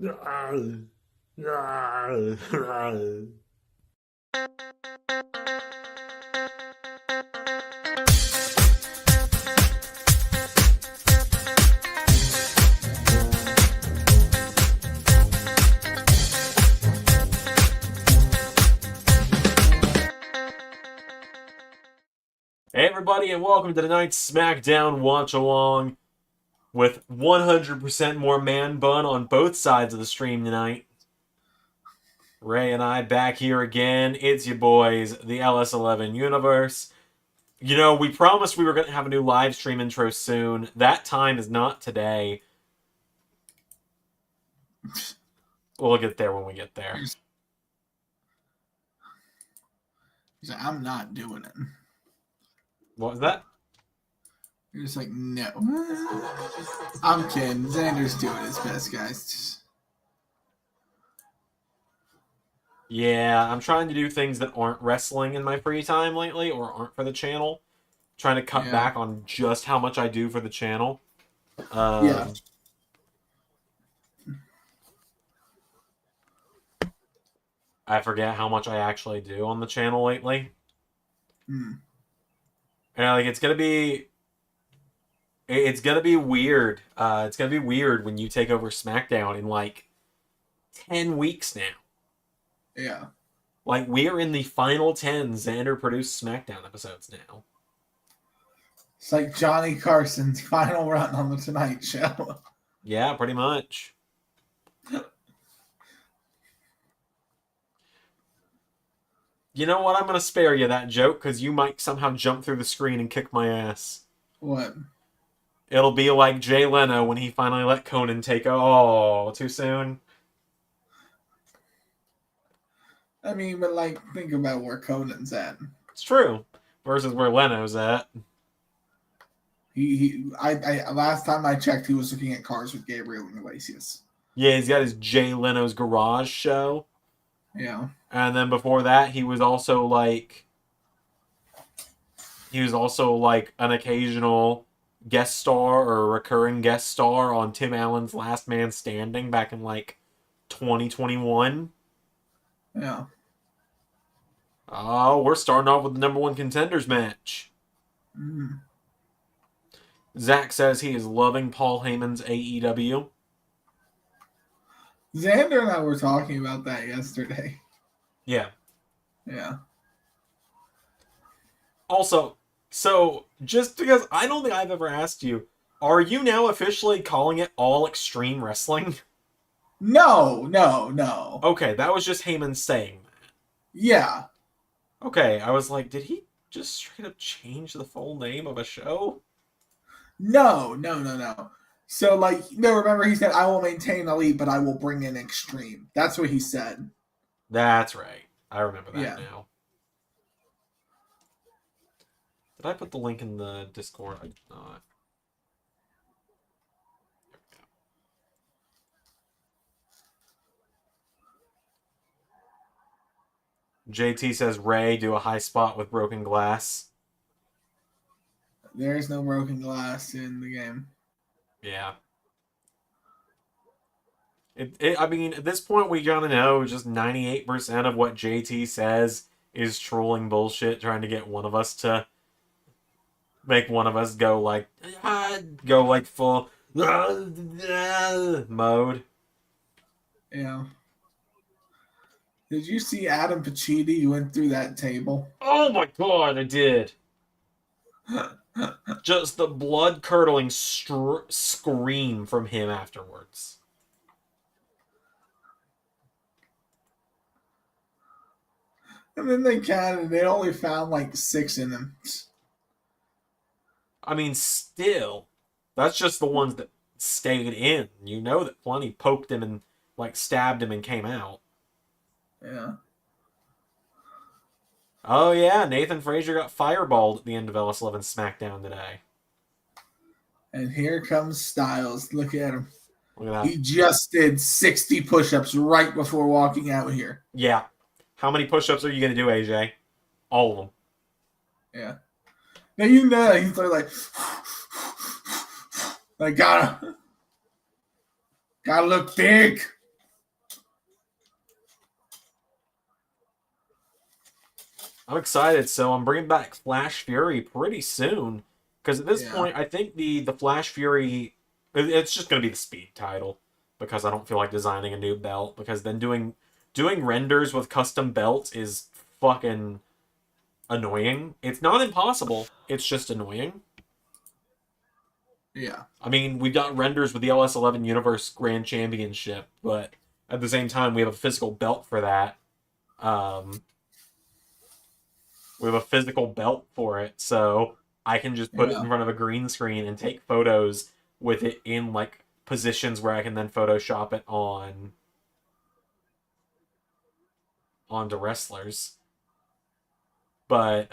Hey everybody, and welcome to tonight's SmackDown Watch Along with 100% more man bun on both sides of the stream tonight. Ray and I back here again. It's your boys, the LS11 Universe. You know, we promised we were going to have a new live stream intro soon. That time is not today. We'll get there when we get there. I'm not doing it. What was that? You're just like, no. I'm kidding. Xander's doing his best, guys. Yeah, I'm trying to do things that aren't wrestling in my free time lately, or aren't for the channel. Trying to cut back on just how much I do for the channel. Yeah. I forget how much I actually do on the channel lately. And like it's gonna be weird. It's gonna be weird when you take over SmackDown in like 10 weeks now. Yeah. Like we're in the final 10 Xander produced SmackDown episodes now. It's like Johnny Carson's final run on the Tonight Show. Yeah, pretty much. You know what? I'm going to spare you that joke because you might somehow jump through the screen and kick my ass. What? It'll be like Jay Leno when he finally let Conan take... Oh, too soon? I mean, but like, think about where Conan's at. It's true. Versus where Leno's at. I last time I checked, he was looking at cars with Gabriel Iglesias. Yeah, he's got his Jay Leno's Garage show. Yeah. And then before that, he was also like an occasional guest star or a recurring guest star on Tim Allen's Last Man Standing back in like 2021. Yeah. Oh, we're starting off with the number one contenders match. Zach says he is loving Paul Heyman's AEW. Xander and I were talking about that yesterday. Yeah. Yeah. Also, so just because I don't think I've ever asked you, are you now officially calling it All Extreme Wrestling? No. Okay, that was just Heyman saying that. Yeah. Okay, I was like, did he just straight up change the full name of a show? No. So, like, remember he said, I will maintain Elite, but I will bring in Extreme. That's what he said. That's right. I remember that now. Did I put the link in the Discord? I did not. JT says, Ray, do a high spot with broken glass. There is no broken glass in the game. Yeah. I mean, at this point, we gotta know just 98% of what JT says is trolling bullshit, trying to get one of us to make one of us go like full mode. Yeah. Did you see Adam Pacitti? He went through that table. Oh my god, I did. Just the blood-curdling scream from him afterwards. And then they counted. They only found like 6 in them. I mean, still, that's just the ones that stayed in. You know that plenty poked him and like stabbed him and came out. Yeah. Oh yeah, Nathan Frazier got fireballed at the end of LS11 SmackDown today. And here comes Styles. Look at him. Look at that. He just did 60 push-ups right before walking out here. Yeah. How many push-ups are you going to do, AJ? All of them. Yeah. Now you know he's like gotta look big. I'm excited. So I'm bringing back Flash Fury pretty soon. Because at this Yeah. point, I think the Flash Fury, it's just going to be the speed title. Because I don't feel like designing a new belt. Because then doing renders with custom belts is fucking annoying. It's not impossible. It's just annoying. Yeah. I mean, we've got renders with the LS11 Universe Grand Championship, but at the same time, we have a physical belt for that. Um, we have a physical belt for it, so I can just put it Yeah. in front of a green screen and take photos with it in like positions where I can then Photoshop it onto wrestlers. But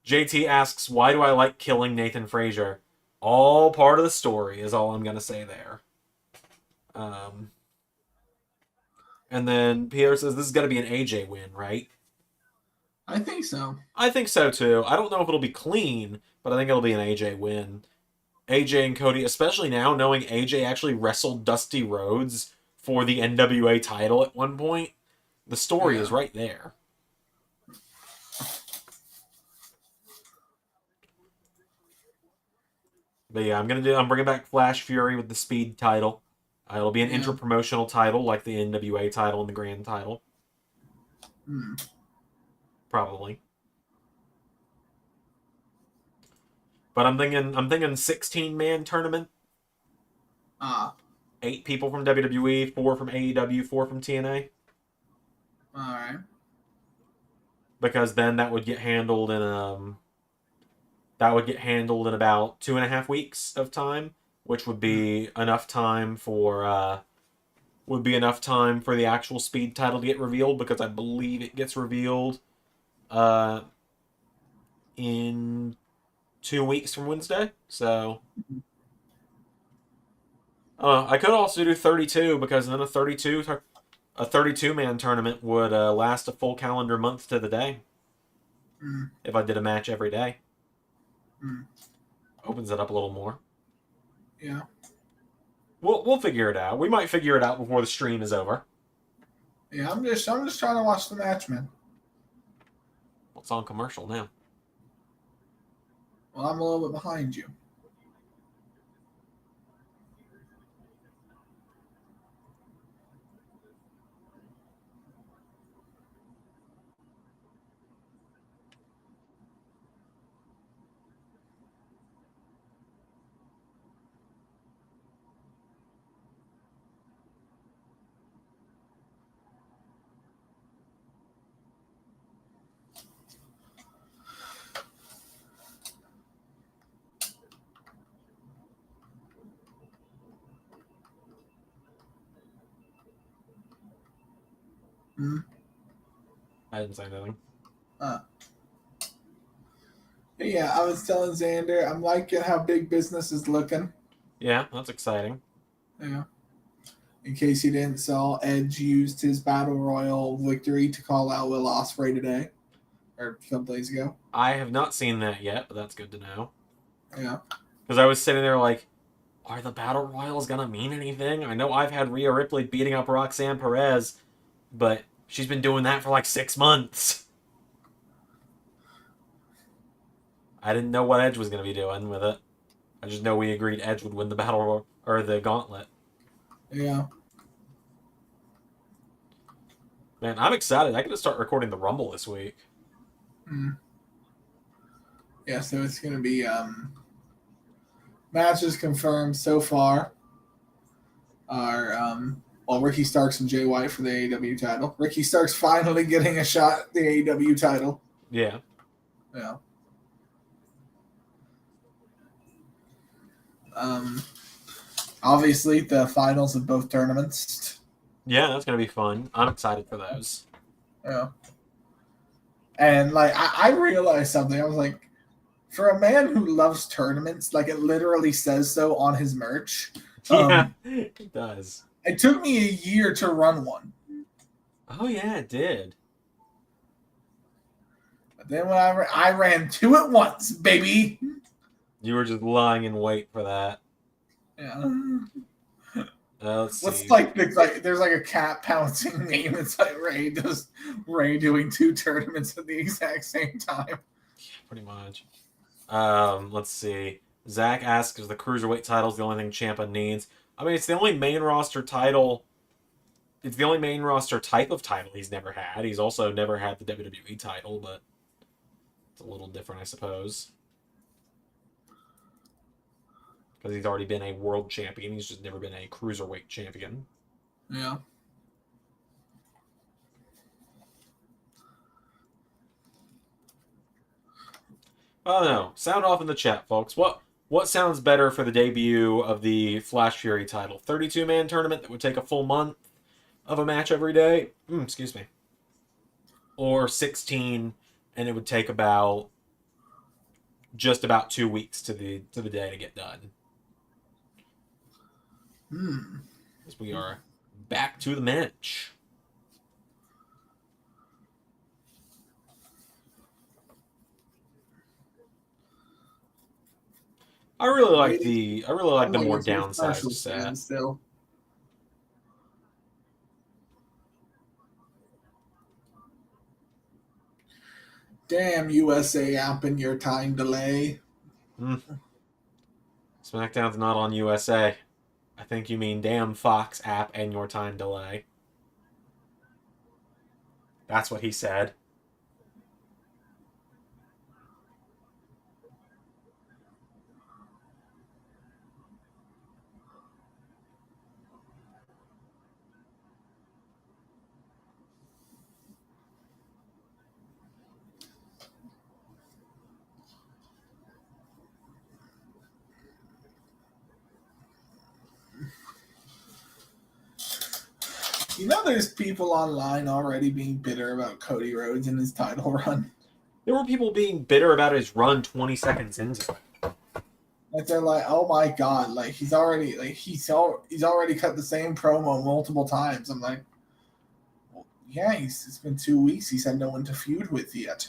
JT asks, "Why do I like killing Nathan Frazier?" All part of the story is all I'm gonna say there. Um, and then Pierre says, "This is gonna be an AJ win, right?" I think so. I think so too. I don't know if it'll be clean, but I think it'll be an AJ win. AJ and Cody, especially now knowing AJ actually wrestled Dusty Rhodes for the NWA title at one point, the story is Yeah. right there. But yeah, I'm bringing back Flash Fury with the Speed title. It'll be an Yeah. inter-promotional title like the NWA title and the Grand title, Hmm. probably. But I'm thinking 16-man tournament, Ah. 8 people from WWE, 4 from AEW, 4 from TNA. All right. Because then that would get handled in about 2.5 weeks of time, which would Hmm. be enough time for the actual speed title to get revealed, because I believe it gets revealed uh in 2 weeks from Wednesday. So I could also do 32, because then a 32-man tournament would last a full calendar month to the day Hmm. if I did a match every day. Hmm. Opens it up a little more. Yeah. We'll figure it out. We might figure it out before the stream is over. Yeah. I'm just trying to watch the match, man. What's on commercial now? Well, I'm a little bit behind you. Hmm. I didn't say anything. Yeah, I was telling Xander, I'm liking how big business is looking. Yeah, that's exciting. Yeah. In case you didn't saw, Edge used his Battle Royal victory to call out Will Ospreay today, or a couple days ago. I have not seen that yet, but that's good to know. Yeah. Because I was sitting there like, are the battle royals gonna mean anything? I know I've had Rhea Ripley beating up Roxanne Perez, but she's been doing that for like 6 months. I didn't know what Edge was gonna be doing with it. I just know we agreed Edge would win the or the gauntlet. Yeah. Man, I'm excited. I get to start recording the Rumble this week. Mm. Yeah, so it's going to be matches confirmed so far are Ricky Starks and Jay White for the AEW title. Ricky Starks finally getting a shot at the AEW title. Yeah. Yeah. Um, Obviously, the finals of both tournaments. Yeah, that's gonna be fun. I'm excited for those. Yeah. And like I realized something. I was like, for a man who loves tournaments, like it literally says so on his merch. Yeah, it does. It took me a year to run one. Oh yeah, it did. But then when I ran two at once, baby. You were just lying in wait for that. Yeah. Let's What's see. like there's like a cat pouncing meme. It's like Ray doing 2 tournaments at the exact same time. Pretty much. Let's see. Zach asks if the cruiserweight title is the only thing Ciampa needs. I mean, it's the only main roster title. It's the only main roster type of title he's never had. He's also never had the WWE title, but it's a little different, I suppose. Because he's already been a world champion. He's just never been a cruiserweight champion. Yeah. Oh no. Sound off in the chat, folks. What sounds better for the debut of the Flash Fury title? 32-man tournament that would take a full month of a match every day? Excuse me. Or 16 and it would take just about 2 weeks to the day to get done. As we are back to the match. I really like the more downsized set. Still. Damn USA app and your time delay. SmackDown's not on USA. I think you mean damn Fox app and your time delay. That's what he said. You know, there's people online already being bitter about Cody Rhodes and his title run. There were people being bitter about his run 20 seconds into it. Like they're like, "Oh my god!" Like he's already cut the same promo multiple times. I'm like, well, yeah, it's been 2 weeks. He's had no one to feud with yet.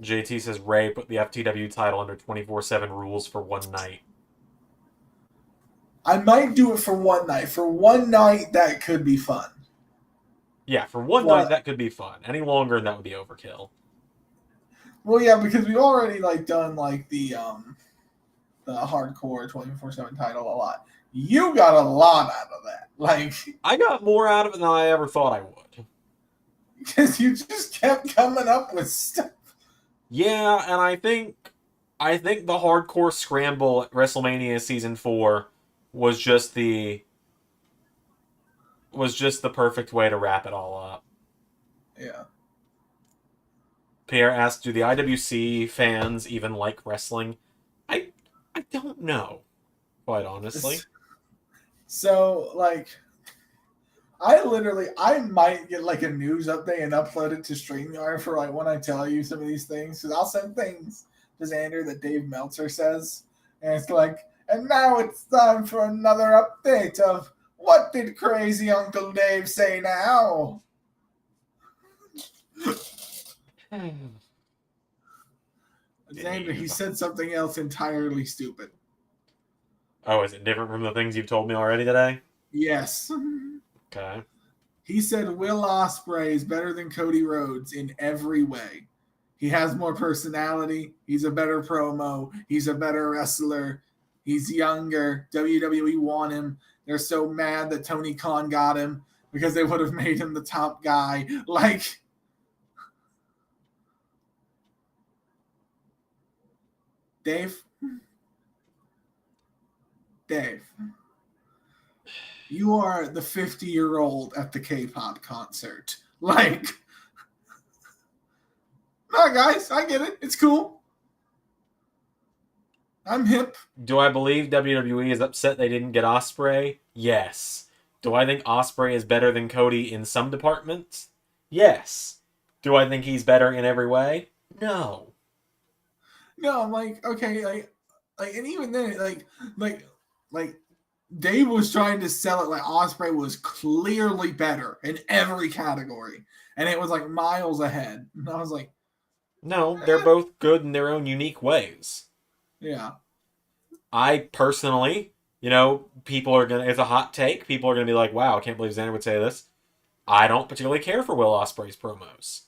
JT says Ray put the FTW title under 24/7 rules for one night. I might do it for one night. For one night, that could be fun. Yeah, for one night that could be fun. Any longer, that would be overkill. Well, yeah, because we've already done the hardcore 24/7 title a lot. You got a lot out of that. I got more out of it than I ever thought I would. Because you just kept coming up with stuff. Yeah, and I think the hardcore scramble at WrestleMania Season 4 was just the perfect way to wrap it all up. Yeah. Pierre asked, do the IWC fans even like wrestling? I don't know, quite honestly. So, I might get a news update and upload it to StreamYard for when I tell you some of these things. Because I'll send things to Xander that Dave Meltzer says. And it's and now it's time for another update of what did crazy Uncle Dave say now? Xander, he said something else entirely stupid. Oh, is it different from the things you've told me already today? Yes. Okay. He said Will Ospreay is better than Cody Rhodes in every way. He has more personality. He's a better promo. He's a better wrestler. He's younger. WWE want him. They're so mad that Tony Khan got him because they would have made him the top guy. Dave, you are the 50-year-old at the K-pop concert. No, guys, I get it. It's cool. I'm hip. Do I believe WWE is upset they didn't get Ospreay? Yes. Do I think Ospreay is better than Cody in some departments? Yes. Do I think he's better in every way? No. No, I'm okay, and even then, Dave was trying to sell it Ospreay was clearly better in every category, and it was miles ahead. And I was no, they're both good in their own unique ways. Yeah. I personally, people are gonna. It's a hot take. People are gonna be like, "Wow, I can't believe Xander would say this." I don't particularly care for Will Ospreay's promos.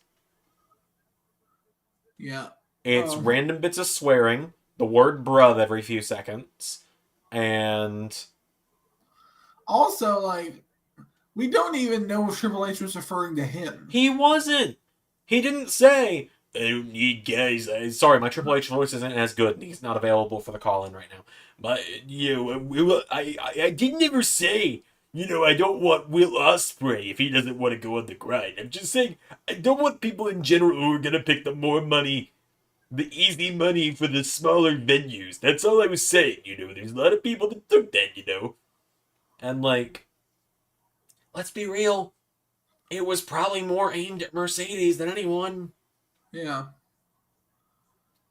Yeah. It's random bits of swearing, the word "bruv" every few seconds, and also, like, we don't even know if Triple H was referring to him. he wasn't. He didn't say, "I don't need guys." Sorry, my Triple H voice isn't as good, and he's not available for the call-in right now. But I did never say, I don't want Will Ospreay if he doesn't want to go on the grind. I'm just saying, I don't want people in general who are gonna pick the more money, the easy money for the smaller venues. That's all I was saying. There's a lot of people that took that. And like, let's be real. It was probably more aimed at Mercedes than anyone. Yeah.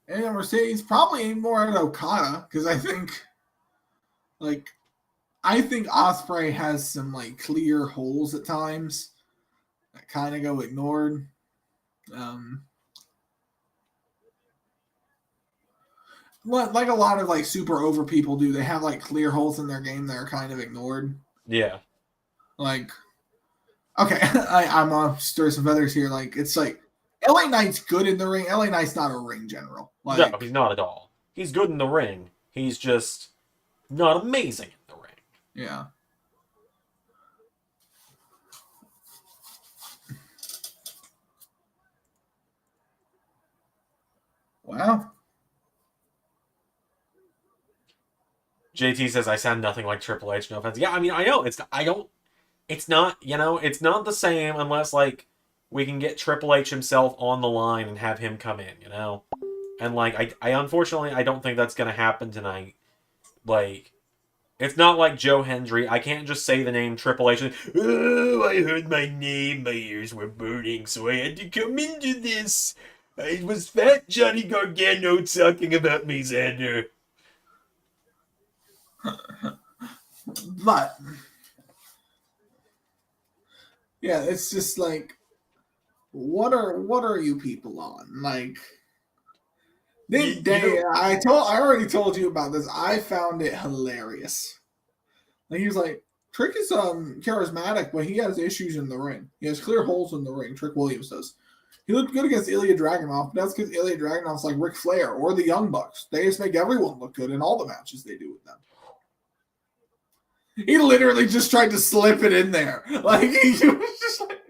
And Mercedes probably aimed more at Okada, because I think Ospreay has some like clear holes at times that kind of go ignored. Like a lot of like super over people do, they have like clear holes in their game that are kind of ignored. Yeah. Like, okay, I'm on stir some feathers here. Like, it's like LA Knight's good in the ring. LA Knight's not a ring general. Like, No, he's not at all. He's good in the ring. He's just not amazing in the ring. Yeah. Wow. JT says I sound nothing like Triple H. No offense. Yeah, I mean I know it's not it's not the same unless like we can get Triple H himself on the line and have him come in. And like I unfortunately I don't think that's gonna happen tonight. Like, it's not like Joe Hendry. I can't just say the name Triple H and, "Oh, I heard my name. My ears were burning, so I had to come into this. It was Fat Johnny Gargano talking about me, Xander." But yeah, it's just like, what are you people on? Like, I already told you about this. I found it hilarious. Like, he was like, Trick is charismatic, but he has issues in the ring. He has clear holes in the ring. Trick Williams does. He looked good against Ilya Dragunov, but that's because Ilya Dragunov's like Ric Flair or the Young Bucks. They just make everyone look good in all the matches they do with them. He literally just tried to slip it in there. Like, he was just like,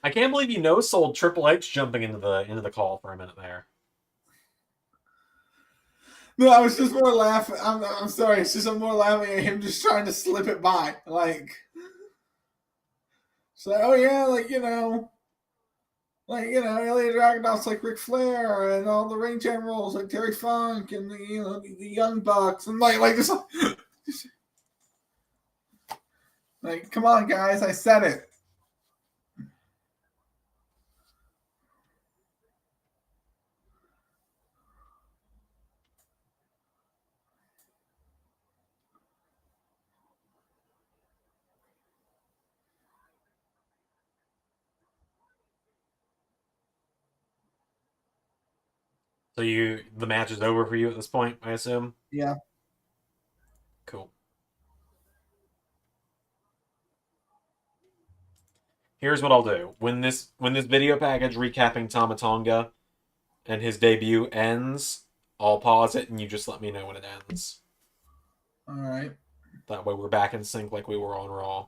I can't believe sold Triple H jumping into the call for a minute there. No, I was just more laughing. I'm sorry. It's just I'm more laughing at him just trying to slip it by. Like, it's like, oh yeah, Ilya Dragunov's like Ric Flair and all the ring generals like Terry Funk and the Young Bucks and like this. Like, come on, guys, I said it. So the match is over for you at this point, I assume? Yeah. Cool. Here's what I'll do. When this video package recapping Tama Tonga and his debut ends, I'll pause it and you just let me know when it ends. All right. That way we're back in sync like we were on Raw.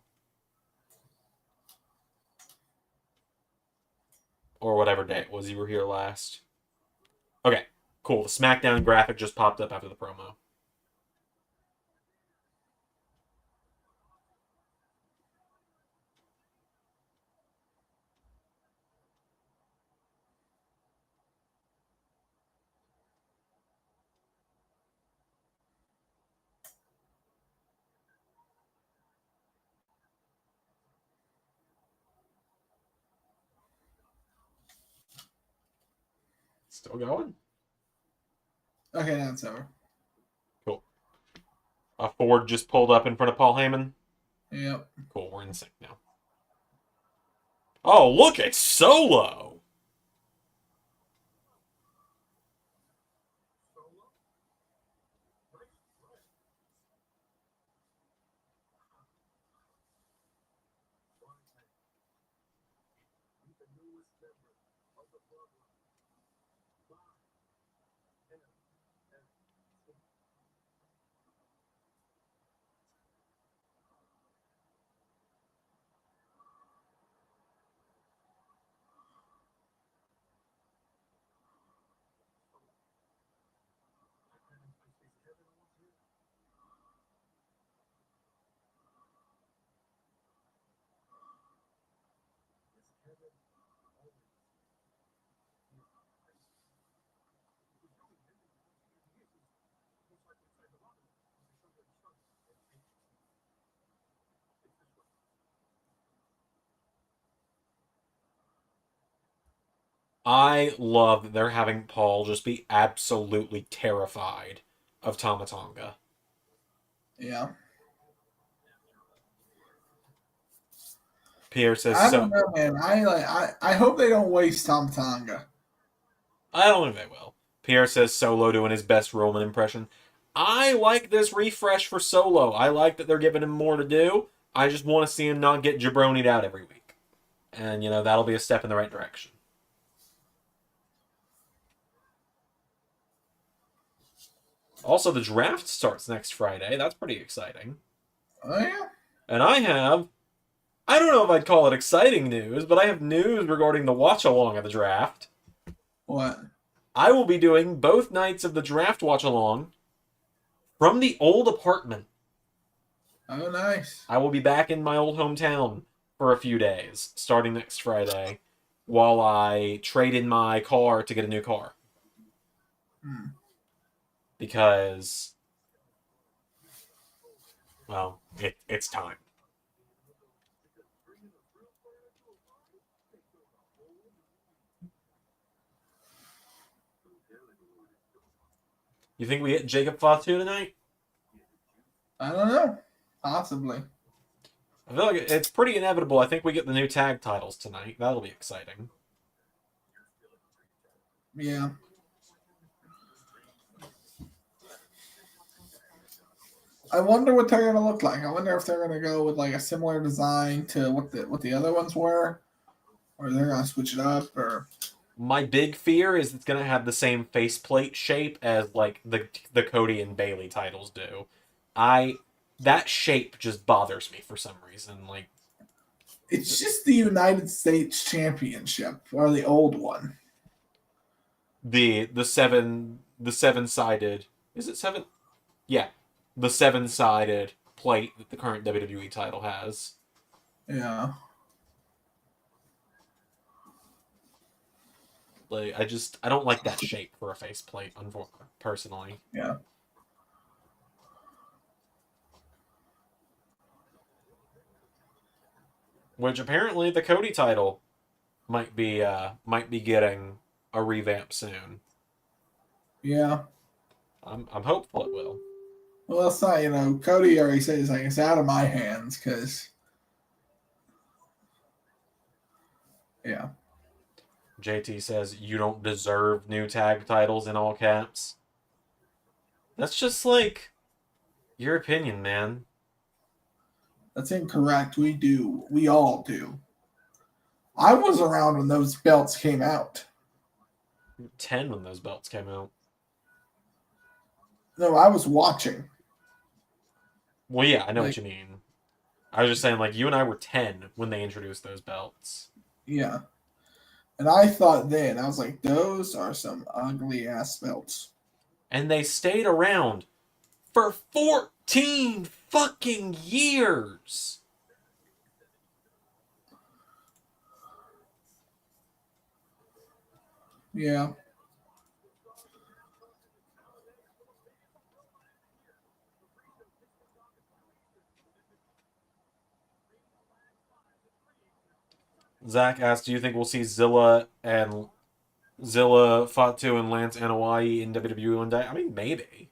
Or whatever day it was you were here last. Okay, cool. The SmackDown graphic just popped up after the promo. Still going? Okay, now it's over. Cool. Ford just pulled up in front of Paul Heyman. Yep. Cool, we're in sync now. Oh, look, it's Solo! I love that they're having Paul just be absolutely terrified of Tama Tonga. Yeah. Pierre says I don't so. know, man. I hope they don't waste Tom Tonga. I don't think they will. Pierre says Solo doing his best Roman impression. I like this refresh for Solo. I like that they're giving him more to do. I just want to see him not get jabronied out every week. And, that'll be a step in the right direction. Also, the draft starts next Friday. That's pretty exciting. Oh yeah. And I don't know if I'd call it exciting news, but I have news regarding the watch along of the draft. What? I will be doing both nights of the draft watch along from the old apartment. Oh, nice. I will be back in my old hometown for a few days, starting next Friday, while I trade in my car to get a new car. Because, well, it's time. You think we hit Jacob Fatu tonight? I don't know. Possibly. I feel like it's pretty inevitable. I think we get the new tag titles tonight. That'll be exciting. Yeah. I wonder what they're gonna look like. I wonder if they're gonna go with like a similar design to what the other ones were, or they're gonna switch it up, or My big fear is it's gonna have the same faceplate shape as like the Cody and Bailey titles do. That shape just bothers me for some reason. Like it's just the United States Championship or the old one. the seven sided, is it seven? Yeah, the seven sided plate that the current WWE title has. Yeah. Like I don't like that shape for a faceplate, personally. Yeah. Which apparently the Cody title might be getting a revamp soon. Yeah. I'm hopeful it will. Well, it's not. Cody already says like it's out of my hands because. Yeah. JT says you don't deserve new tag titles in all caps. That's just like your opinion, man. That's incorrect. We do. We all do. I was around when those belts came out. You were 10 when those belts came out. No, I was watching. Well, yeah, I know Like, what you mean. I was just saying, like, you and I were 10 when they introduced those belts. yeah. And I thought then, I was like, those are some ugly ass belts. And they stayed around for 14 fucking years. Yeah. Zach asked, do you think we'll see Zilla, Fatu, and Lance Anoa'i in WWE one day? I mean, maybe.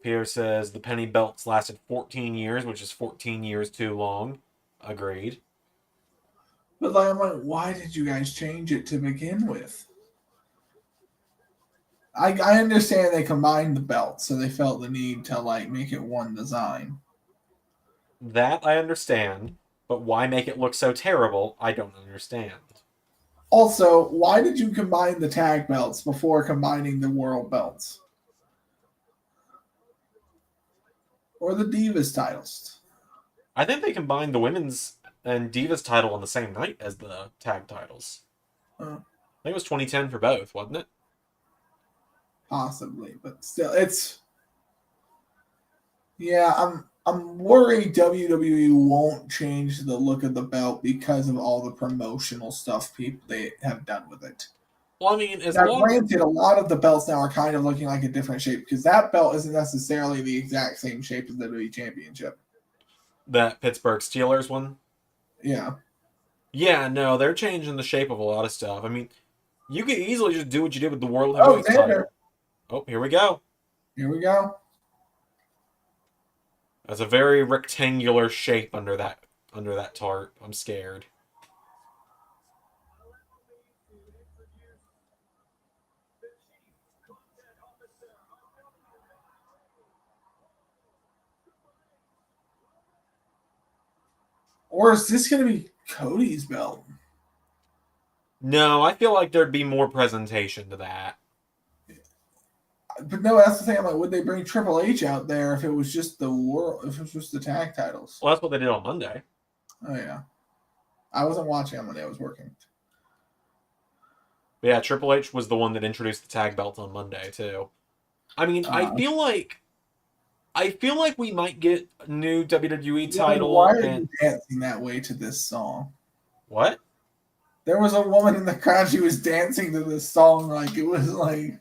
Pierre says the penny belts lasted 14 years, which is 14 years too long. Agreed. But like, I'm like, why did you guys change it to begin with? I understand they combined the belts, so they felt the need to like make it one design. That I understand, but why make it look so terrible? I don't understand. Also, why did you combine the tag belts before combining the world belts or the Divas titles? I think they combined the women's and Divas title on the same night as the tag titles. Uh, I think it was 2010 for both, wasn't it? Possibly, but still, it's yeah. I'm worried WWE won't change the look of the belt because of all the promotional stuff people they have done with it. Well, I mean, as Now, long granted, a lot of the belts now are kind of looking like a different shape because that belt isn't necessarily the exact same shape as the WWE Championship. that Pittsburgh Steelers one, Yeah. yeah, no, they're changing the shape of a lot of stuff. I mean, you could easily just do what you did with the World Oh, Heavyweight there. title. Oh, here we go. Here we go. That's a very rectangular shape under that tarp. I'm scared. Or is this going to be Cody's belt? No, I feel like there'd be more presentation to that. But no, that's the thing. I'm like, would they bring Triple H out there if it was just the world, if it was just the tag titles? Well, that's what they did on Monday. Oh yeah, I wasn't watching on Monday. I was working. But yeah, Triple H was the one that introduced the tag belt on Monday too. I mean, Uh, I feel like we might get a new WWE Woman, why title are and you dancing that way to this song? what? There was a woman in the crowd. She was dancing to this song like it was like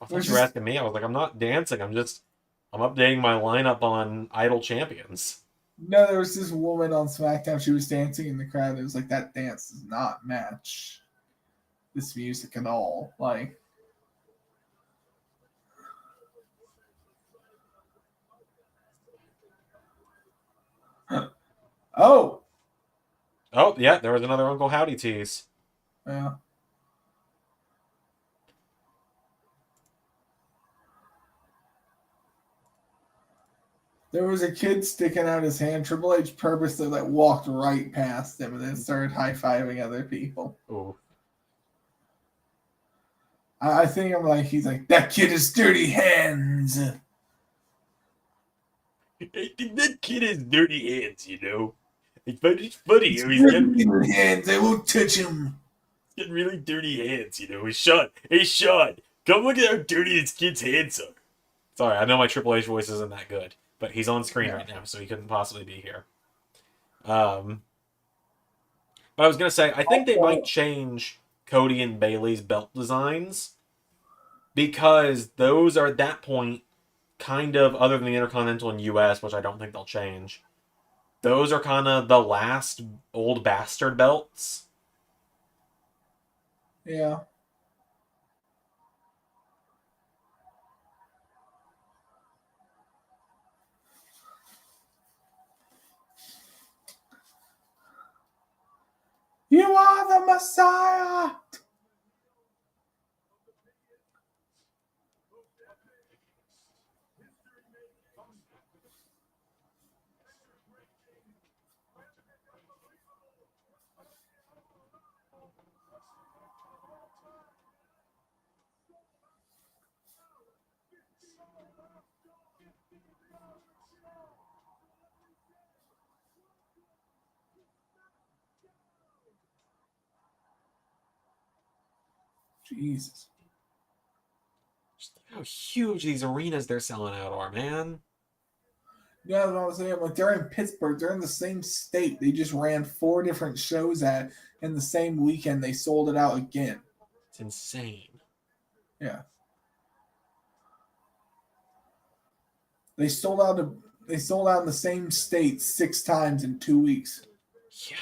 I it was thought you were just asking me. I was like, I'm not dancing. I'm updating my lineup on Idol Champions. no. There was this woman on SmackDown. She was dancing in the crowd. It was like that dance does not match this music at all. Like oh Oh, yeah, there was another Uncle Howdy tease. yeah. There was a kid sticking out his hand. Triple H purposely like walked right past him and then started high fiving other people. Ooh. I think I'm like he's like that kid has dirty hands. That kid has dirty hands, you know. It's funny It's how dirty hands. I won't touch him. getting really dirty hands, you know. Hey Sean, come look at how dirty this kid's hands are. Sorry, I know my Triple H voice isn't that good, but he's on screen Yeah. right now, so he couldn't possibly be here. But I was gonna say, I think they might change Cody and Bailey's belt designs because those are at that point kind of, other than the Intercontinental and US, which I don't think they'll change. Those are kind of the last old bastard belts. Yeah. You are the Messiah. Jesus. Just look how huge these arenas they're selling out are, man. Yeah, that's what I was saying. Like they're in Pittsburgh. They're in the same state. They just ran 4 different shows at in the same weekend. They sold it out again. It's insane. Yeah. They sold out. They sold out in the same state 6 times in 2 weeks. Yeah.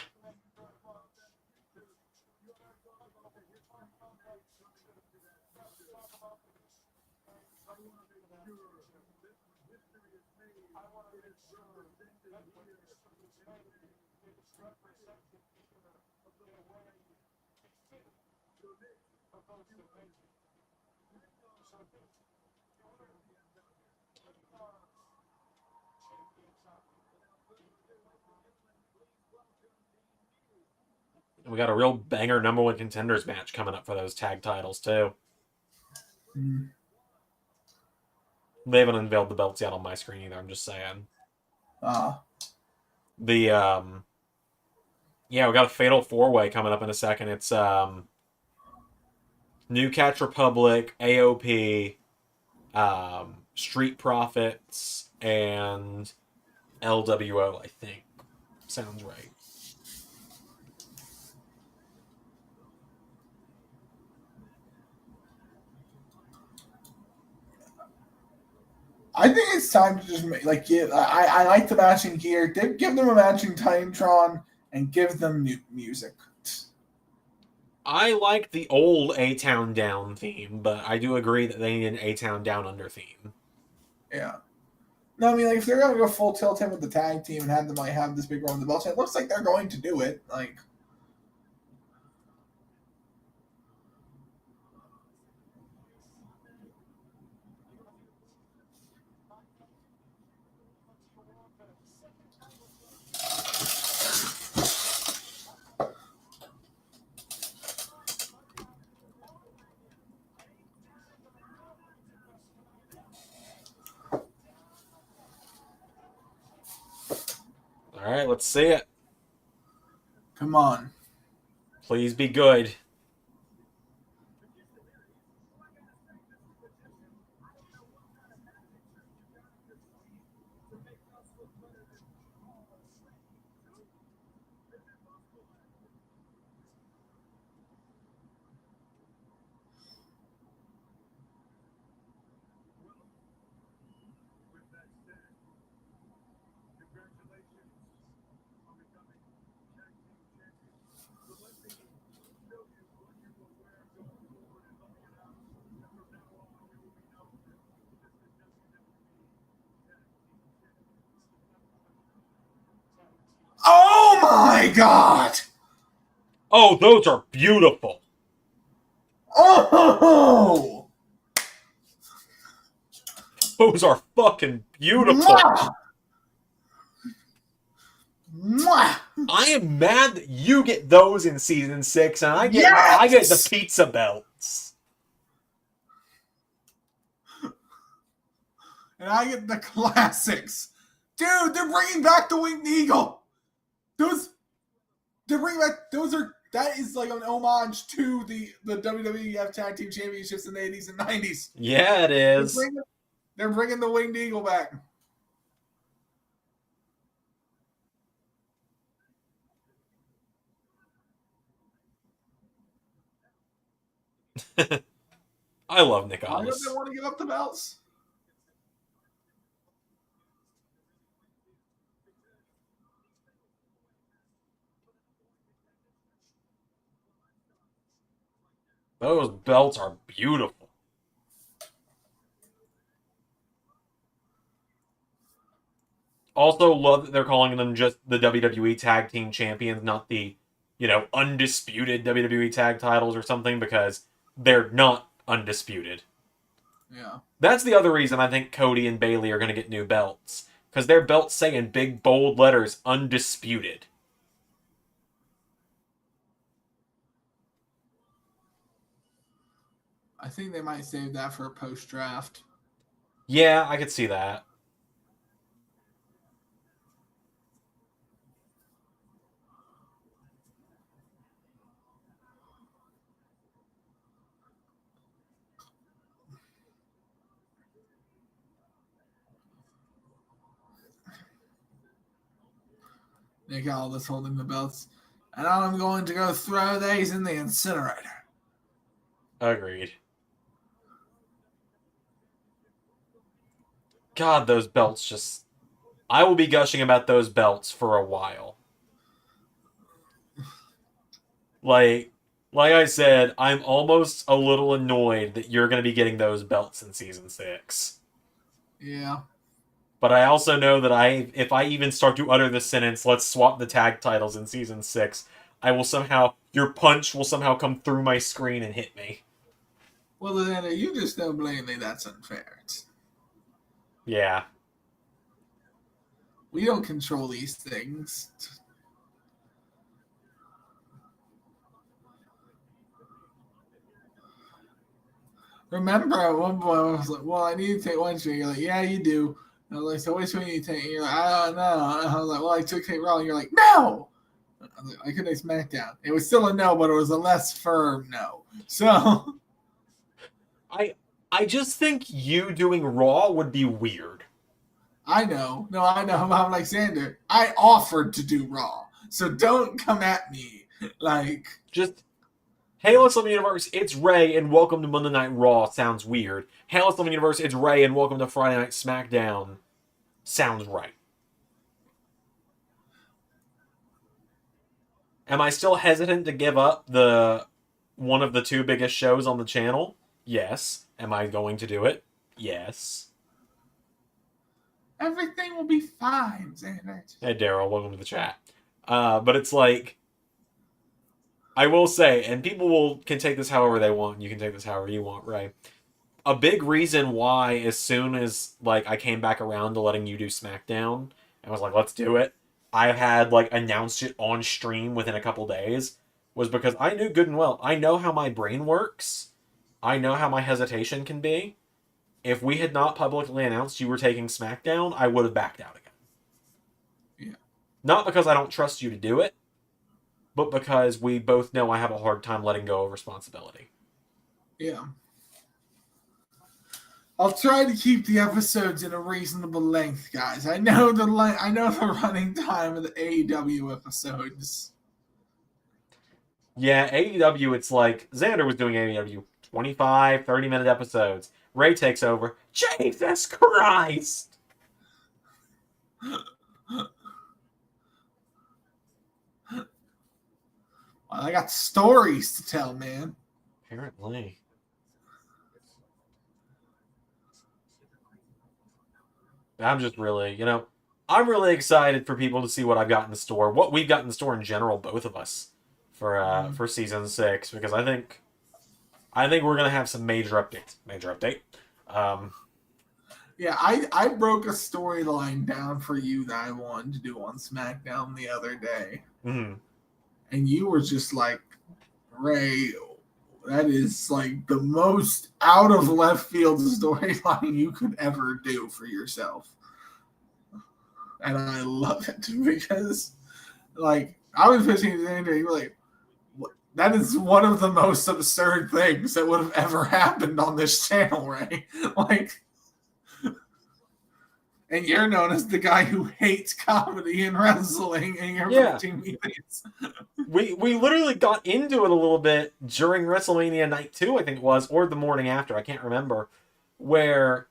We got a real banger number one contenders match coming up for those tag titles too. They haven't unveiled the belts yet on my screen either. I'm just saying. The yeah, we got a fatal four way coming up in a second. It's New Catch Republic, AOP, Street Profits, and LWO. I think sounds right. I think it's time to just make, like, give. I like the matching gear. Give them a matching Titantron and give them new music. I like the old A-Town Down theme, but I do agree that they need an A-Town Down Under theme. Yeah. No, I mean, like, if they're gonna go full tilt in with the tag team and have them like have this big run with the belts, it looks like they're going to do it. Like, All right, let's see it. come on. Please be good. Oh my god! Oh, those are beautiful. Oh! Those are fucking beautiful. Mwah! Mwah! I am mad that you get those in season 6, and I get the pizza belts. And I get the classics. Dude, they're bringing back the Winged Eagle. That is like an homage to the WWF Tag Team Championships in the 80s and 90s. Yeah, it is. They're bringing the Winged Eagle back. I love Nick Why don't Aldis. they want to give up the belts? Those belts are beautiful. Also love that they're calling them just the WWE Tag Team Champions, not the, undisputed WWE Tag titles or something, because they're not undisputed. Yeah. That's the other reason I think Cody and Bayley are going to get new belts. Because their belts say in big, bold letters, undisputed. I think they might save that for a post-draft. Yeah, I could see that. Nick Aldis holding the belts. And I'm going to go throw these in the incinerator. Agreed. God, those belts just... I will be gushing about those belts for a while. Like I said, I'm almost a little annoyed that you're going to be getting those belts in Season 6. Yeah. But I also know that if I even start to utter the sentence, let's swap the tag titles in Season 6, your punch will somehow come through my screen and hit me. Well, then you just don't blame me. That's unfair. Yeah. We don't control these things. Remember at one point I was like, well, I need to take one stream. You're like, yeah, you do. And I was like, so which one do you take? And you're like, I don't know. And I was like, well, I took Take Raw. And you're like, no! I was like, I couldn't SmackDown. It was still a no, but it was a less firm no. So I just think you doing Raw would be weird. I know. No, I know. I'm Alexander. I offered to do Raw. So don't come at me. Like, Just, hey, let's live in the universe, it's Ray, and welcome to Monday Night Raw sounds weird. Hey, let's live in the universe, it's Ray, and welcome to Friday Night SmackDown sounds right. Am I still hesitant to give up the one of the two biggest shows on the channel? Yes. Am I going to do it? Yes. everything will be fine, Xander. Hey, Daryl, welcome to the chat. But it's like, I will say, and people can take this however they want, and you can take this however you want, right? A big reason why, as soon as like I came back around to letting you do SmackDown, and was like, let's do it, I had like announced it on stream within a couple days, was because I knew good and well, I know how my brain works, I know how my hesitation can be. If we had not publicly announced you were taking SmackDown, I would have backed out again. Yeah. Not because I don't trust you to do it, but because we both know I have a hard time letting go of responsibility. Yeah. I'll try to keep the episodes in a reasonable length, guys. I know the running time of the AEW episodes. Yeah, AEW, it's like Xander was doing AEW 25, 30-minute episodes. Ray takes over. Jesus Christ! Well, I got stories to tell, man. Apparently. I'm just really, I'm really excited for people to see what I've got in the store, what we've got in the store in general, both of us, for season 6, because I think we're gonna have some major updates. Major update. Yeah, I broke a storyline down for you that I wanted to do on SmackDown the other day. Mm-hmm. And you were just like, Ray, that is like the most out of left field storyline you could ever do for yourself. And I love it because, like, I was pitching to Andrew, you were like, that is one of the most absurd things that would have ever happened on this channel, Ray. Like, and you're known as the guy who hates comedy and wrestling, and you're pitching me these. We literally got into it a little bit during WrestleMania Night 2, I think it was, or the morning after, I can't remember, where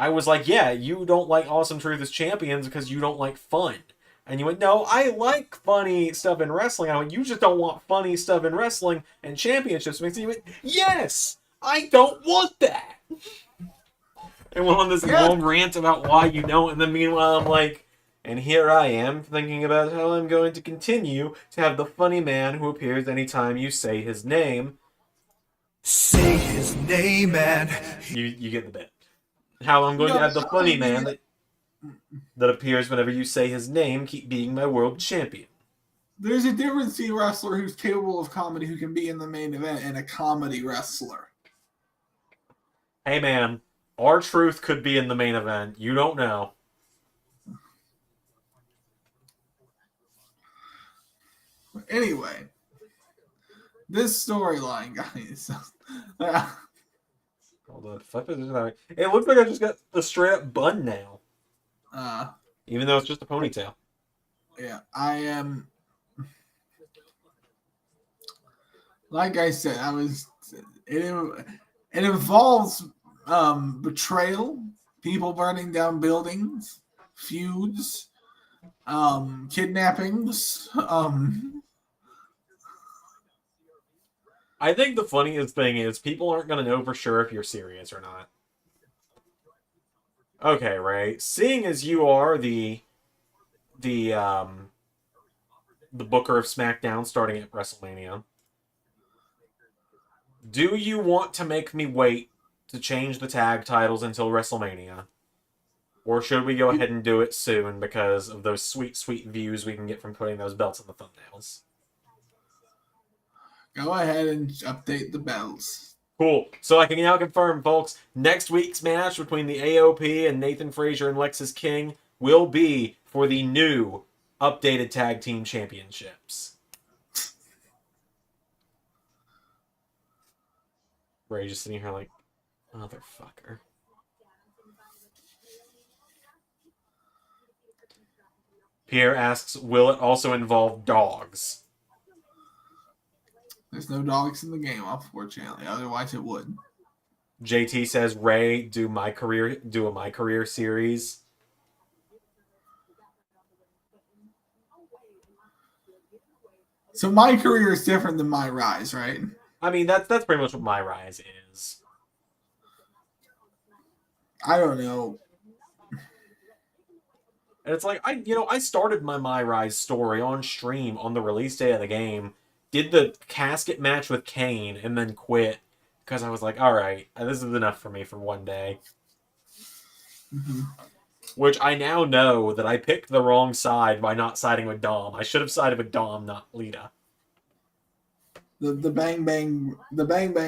I was like, yeah, you don't like Awesome Truth as champions because you don't like fun. And you went, no, I like funny stuff in wrestling. I went, you just don't want funny stuff in wrestling and championships. And you went, yes, I don't want that. And went on this long rant about why you don't. And then meanwhile, I'm like, and here I am thinking about how I'm going to continue to have the funny man who appears anytime you say his name. Say his name, and you get the bit. How I'm going to have the funny man that appears whenever you say his name keep being my world champion. There's a difference between a wrestler who's capable of comedy who can be in the main event and a comedy wrestler. Hey man, R-Truth could be in the main event. You don't know. Anyway, this storyline, guys. Hold on. It looks like I just got the straight up bun now. Even though it's just a ponytail. Yeah, I am. Like I said, it involves betrayal, people burning down buildings, feuds, kidnappings. I think the funniest thing is people aren't going to know for sure if you're serious or not. Okay, Ray. Seeing as you are the booker of SmackDown starting at WrestleMania, Do you want to make me wait to change the tag titles until WrestleMania? Or should we go ahead and do it soon because of those sweet, sweet views we can get from putting those belts in the thumbnails? Go ahead and update the belts. Cool. So I can now confirm, folks, next week's match between the AOP and Nathan Frazier and Lexis King will be for the new updated tag team championships. Ray just sitting here like, motherfucker. Pierre asks, will it also involve dogs? There's no dogs in the game, unfortunately. Otherwise, it would. JT says, Ray, do a My Career series. So my career is different than my rise, right? I mean, that's pretty much what My Rise is. I don't know. And it's like, I started my Rise story on stream on the release day of the game, did the casket match with Kane, and then quit because I was like, all right, this is enough for me for one day. Mm-hmm. Which I now know that I picked the wrong side by not siding with Dom. I should have sided with Dom, not Lita. The Bang Bang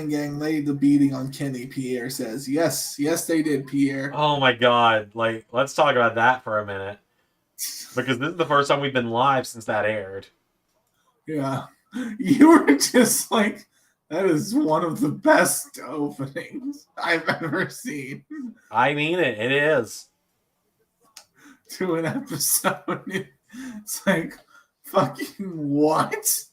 gang laid the beating on Kenny, Pierre says. Yes, they did, Pierre. Oh my god, like, let's talk about that for a minute. Because this is the first time we've been live since that aired. Yeah. You were just like, that is one of the best openings I've ever seen. I mean it is. To an episode. It's like, fucking what?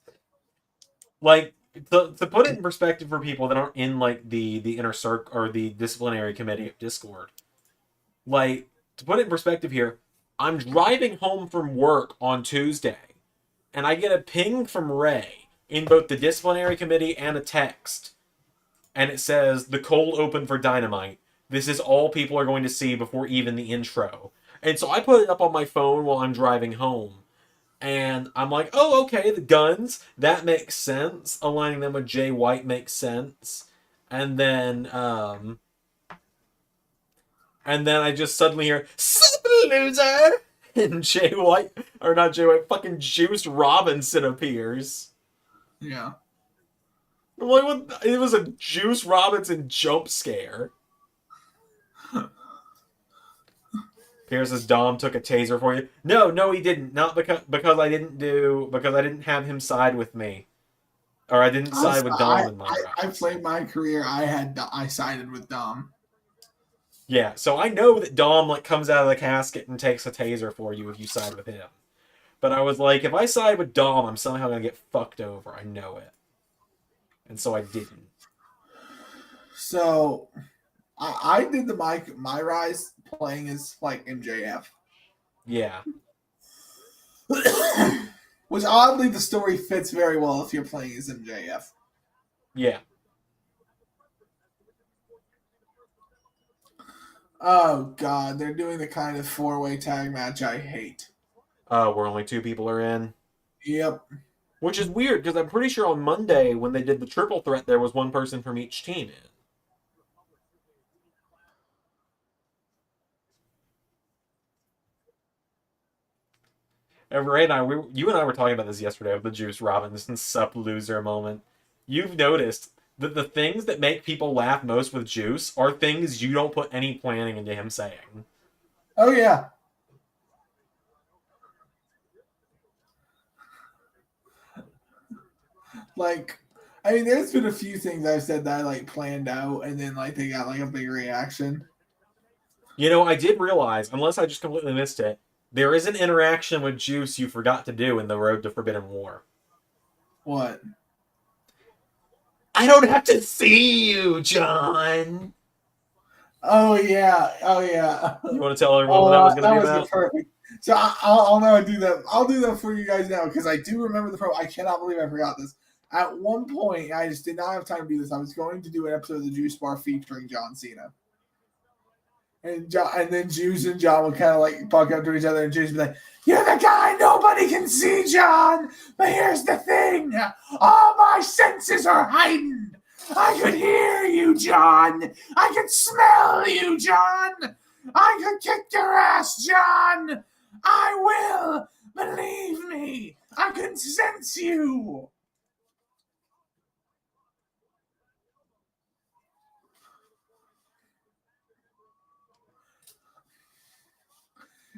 Like, to put it in perspective for people that aren't in, like, the inner circle or the disciplinary committee of Discord, like, to put it in perspective here, I'm driving home from work on Tuesday, and I get a ping from Ray in both the disciplinary committee and a text, and it says, the cold open for Dynamite. This is all people are going to see before even the intro. And so I put it up on my phone while I'm driving home. And I'm like, oh, okay, the guns, that makes sense. Aligning them with Jay White makes sense. And then I just suddenly hear, sup, loser! And Jay White, or not Jay White, fucking Juice Robinson appears. Yeah. I'm like, what? It was a Juice Robinson jump scare. Pierre says Dom took a taser for you. No, he didn't. Not because I didn't have him side with me, or I didn't side with Dom in my round. I played my career. I sided with Dom. Yeah, so I know that Dom like comes out of the casket and takes a taser for you if you side with him. But I was like, if I side with Dom, I'm somehow gonna get fucked over. I know it, and so I didn't. So, I did the my rise playing as like MJF. Yeah. Which oddly the story fits very well if you're playing as MJF. Yeah. Oh god, they're doing the kind of 4-way tag match I hate. Oh, where only 2 people are in. Yep. Which is weird because I'm pretty sure on Monday when they did the triple threat, there was 1 person from each team in. And Ray and you and I were talking about this yesterday with the Juice Robinson sup loser moment. You've noticed that the things that make people laugh most with Juice are things you don't put any planning into him saying. Oh yeah. Like, I mean, there's been a few things I've said that I like planned out, and then like they got like a big reaction. You know, I did realize, unless I just completely missed it, there is an interaction with Juice you forgot to do in the Road to Forbidden War. What? I don't have to see you, John. Oh yeah. You want to tell everyone what that was going to be about? Perfect. So I'll now do that. I'll do that for you guys now because I do remember the pro. I cannot believe I forgot this. At one point, I just did not have time to do this. I was going to do an episode of the Juice Bar featuring John Cena. And then Juice and John would kind of like buck up to each other, and Juice would be like, "You're the guy nobody can see, John. But here's the thing: all my senses are heightened. I could hear you, John. I could smell you, John. I could kick your ass, John. I will. Believe me. I can sense you.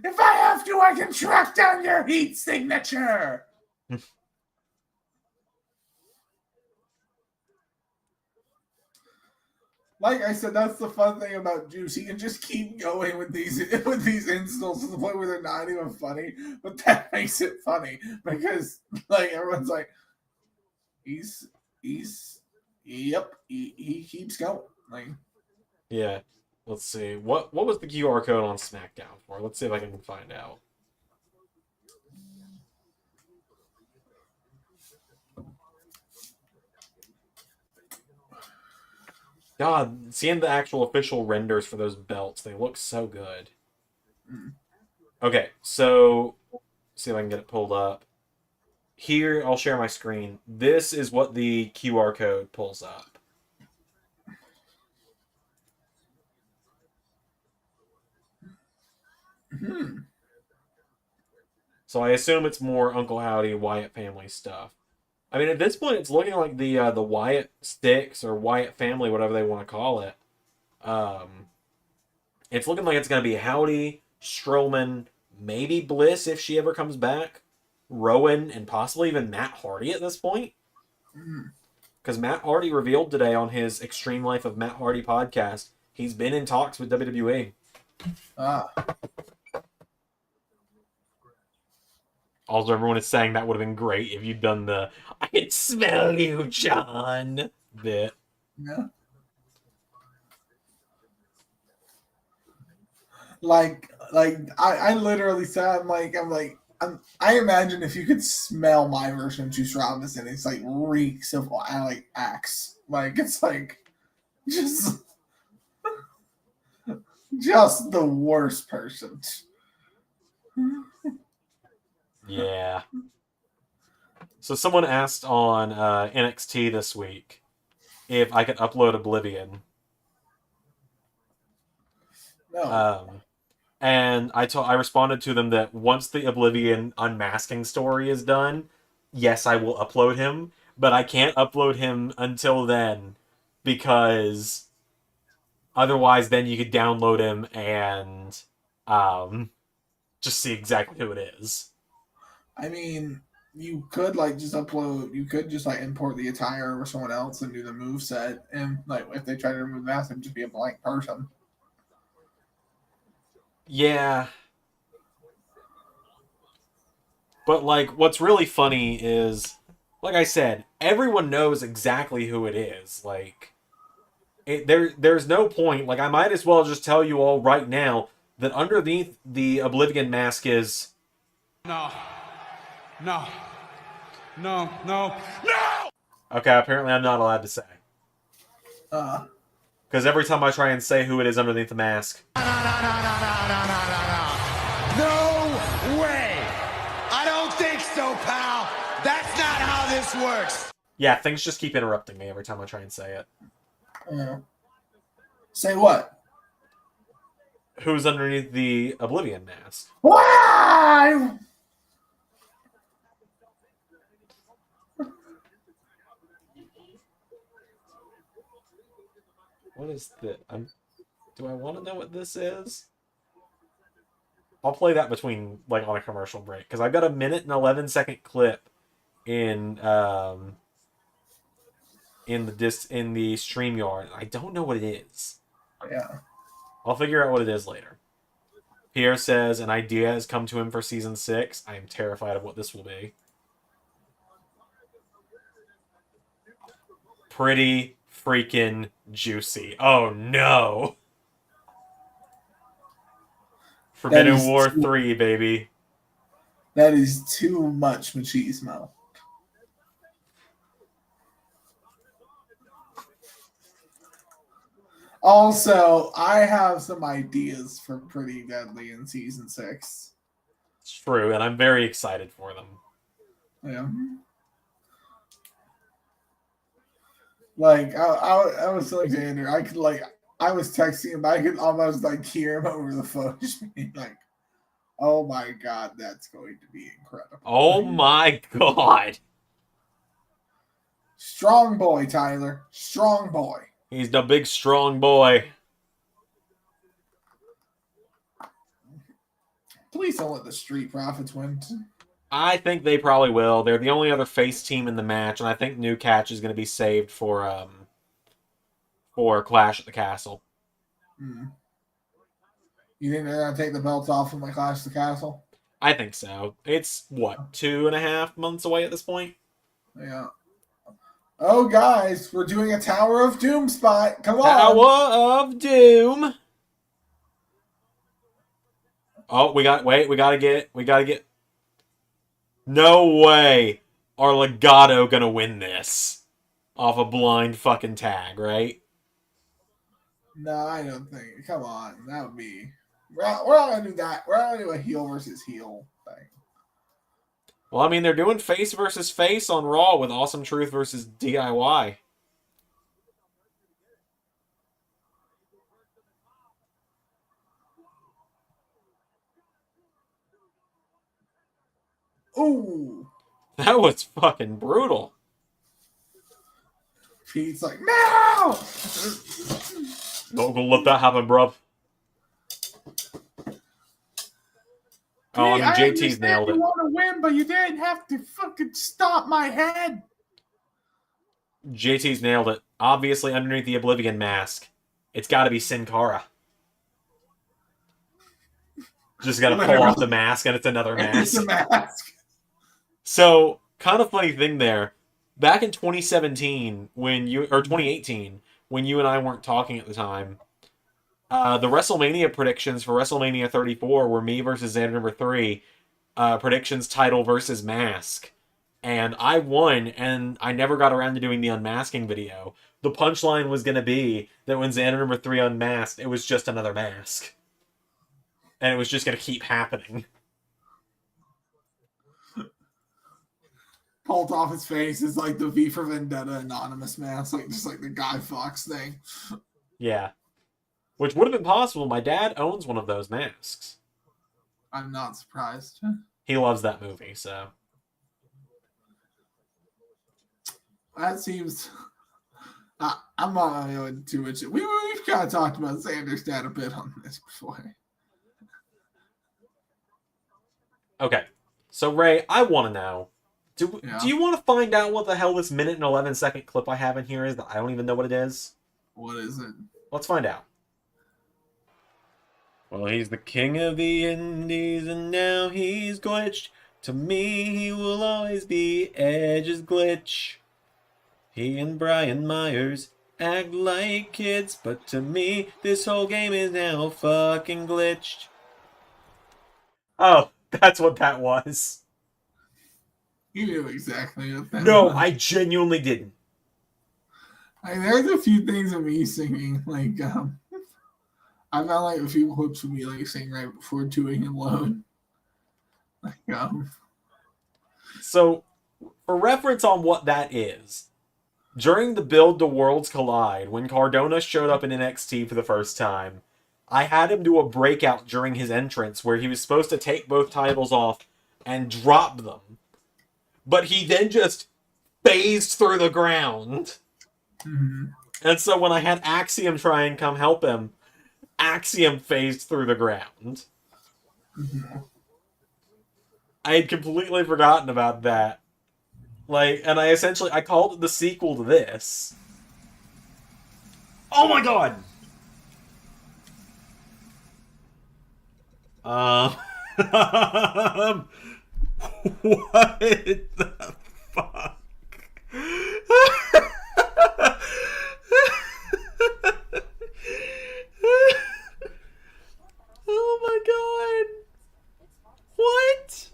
If I have to, I can track down your heat signature. Like I said, that's the fun thing about Juice. He can just keep going with these insults to the point where they're not even funny, but that makes it funny because like everyone's like, he's yep, he keeps going. Like, Yeah. Let's see. What was the QR code on SmackDown for? Let's see if I can find out. God, seeing the actual official renders for those belts, they look so good. Okay, so see if I can get it pulled up. Here, I'll share my screen. This is what the QR code pulls up. So I assume it's more Uncle Howdy, Wyatt family stuff. I mean, at this point, it's looking like the Wyatt sticks or Wyatt family, whatever they want to call it. It's looking like it's going to be Howdy, Strowman, maybe Bliss if she ever comes back, Rowan, and possibly even Matt Hardy at this point. Because Matt Hardy revealed today on his Extreme Life of Matt Hardy podcast, he's been in talks with WWE. Also, everyone is saying that would have been great if you'd done the "I can smell you, John" bit. Yeah. Like I literally said, I imagine if you could smell my version of Juice Robinson, it's like reeks of like Axe. Like it's like just the worst person. Yeah. So someone asked on NXT this week if I could upload Oblivion. No. And I responded to them that once the Oblivion unmasking story is done, yes, I will upload him, but I can't upload him until then because otherwise then you could download him and just see exactly who it is. I mean, you could like just upload. You could just like import the attire or someone else and do the move set, and like if they try to remove the mask, it'd just be a blank person. Yeah. But like what's really funny is like I said, everyone knows exactly who it is. Like there's no point. Like I might as well just tell you all right now that underneath the Oblivion mask is No. okay, apparently I'm not allowed to say. Because every time I try and say who it is underneath the mask. No way! I don't think so, pal. That's not how this works. Yeah, things just keep interrupting me every time I try and say it. Say what? Who's underneath the Oblivion mask? Why? What is this? Do I want to know what this is? I'll play that between, like, on a commercial break. Because I've got a 1:11 clip in the StreamYard. I don't know what it is. Yeah. I'll figure out what it is later. Pierre says an idea has come to him for season 6. I am terrified of what this will be. Pretty freaking juicy. Oh no! Forbidden War 3, baby. That is too much machismo. Also, I have some ideas for Pretty Deadly in season 6. It's true, and I'm very excited for them. Yeah. Like I was telling Xander, I was texting him, but I could almost like hear him over the phone, just being like, "Oh my god, that's going to be incredible." Oh my god. Strong boy, Tyler. Strong boy. He's the big strong boy. Please don't let the Street Profits win. I think they probably will. They're the only other face team in the match, and I think New Catch is going to be saved for Clash at the Castle. You think they're gonna take the belts off from the Clash of the Castle? I think so. It's what, 2.5 months away at this point? Yeah. Oh guys, we're doing a Tower of Doom spot. Come on. Tower of Doom. Oh, we gotta get. No way are Legato gonna win this off a blind fucking tag, right? No, I don't think. Come on, that would be. We're not gonna do that. We're not gonna do a heel versus heel thing. Well, I mean, they're doing face versus face on Raw with Awesome Truth versus DIY. Ooh. That was fucking brutal. Pete's like, no! Don't go let that happen, bruv. Oh, I mean, JT's nailed it. You want to win, but you didn't have to fucking stop my head. JT's nailed it. Obviously, underneath the Oblivion mask, it's got to be Sin Cara. Just got to pull off the mask, and it's another mask. It's a mask. So, kind of funny thing there. Back in 2017, or 2018, when you and I weren't talking at the time, the WrestleMania predictions for WrestleMania 34 were me versus Xander number 3, predictions title versus mask. And I won, and I never got around to doing the unmasking video. The punchline was going to be that when Xander number 3 unmasked, it was just another mask. And it was just going to keep happening. Pulled off his face is like the V for Vendetta anonymous mask, like just like the Guy Fawkes thing. Yeah. Which would have been possible. My dad owns one of those masks. I'm not surprised. He loves that movie, so. That seems. I'm not going too much. We've kind of talked about Xander's dad a bit on this before. Okay. So, Ray, I want to know. Do you want to find out what the hell this minute and 11-second clip I have in here is that I don't even know what it is? What is it? Let's find out. Well, he's the king of the indies, and now he's glitched. To me, he will always be Edge's glitch. He and Brian Myers act like kids, but to me, this whole game is now fucking glitched. Oh, that's what that was. You knew exactly what that No, was. I genuinely didn't. There's a few things of me singing, like, I found like a few clips of me like singing right before doing it load. Like, So, for reference on what that is, during the build to Worlds Collide, when Cardona showed up in NXT for the first time, I had him do a breakout during his entrance where he was supposed to take both titles off and drop them. But he then just phased through the ground. mm-hmm. And so when I had Axiom try and come help him, Axiom phased through the ground. Mm-hmm. I had completely forgotten about that. And I called it the sequel to this. Oh my god! What the fuck? Oh my god! What?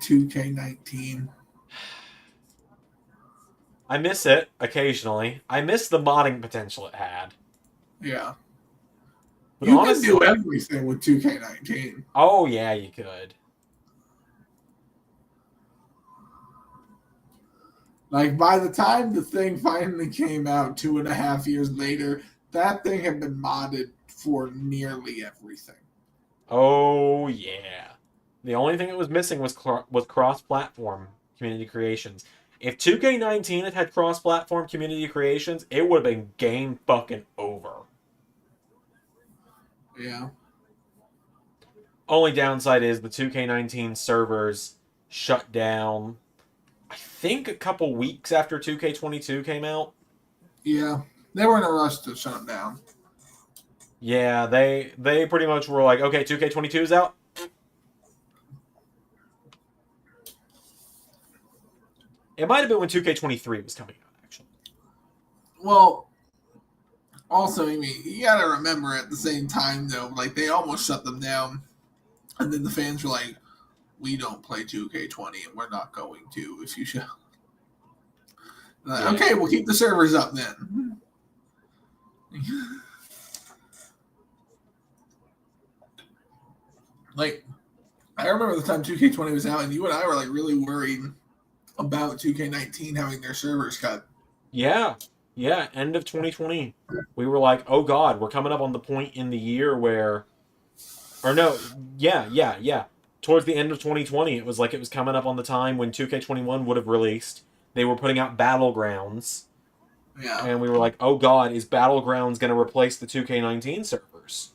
2K19. I miss it occasionally. I miss the modding potential it had. Yeah. But You honestly, can do everything with 2K19. Oh yeah, you could. Like, by the time the thing finally came out 2.5 years later, that thing had been modded for nearly everything. Oh yeah. The only thing that was missing was cross-platform community creations. If 2K19 had had cross-platform community creations, it would have been game fucking over. Yeah. Only downside is the 2K19 servers shut down, I think, a couple weeks after 2K22 came out. Yeah. They were in a rush to shut them down. Yeah, they pretty much were like, okay, 2K22 is out. It might have been when 2K23 was coming out, actually. Well, also, I mean, you gotta remember at the same time, though, like, they almost shut them down. And then the fans were like, we don't play 2K20 and we're not going to if you show. Like, Yeah. Okay, we'll keep the servers up then. Like, I remember the time 2K20 was out, and you and I were like really worried about 2K19 having their servers cut. Yeah. Yeah, end of 2020. We were like, oh god, we're coming up on the point in the year where. Or no, yeah. Towards the end of 2020, it was like it was coming up on the time when 2K21 would have released. They were putting out Battlegrounds. Yeah. And we were like, oh god, is Battlegrounds going to replace the 2K19 servers?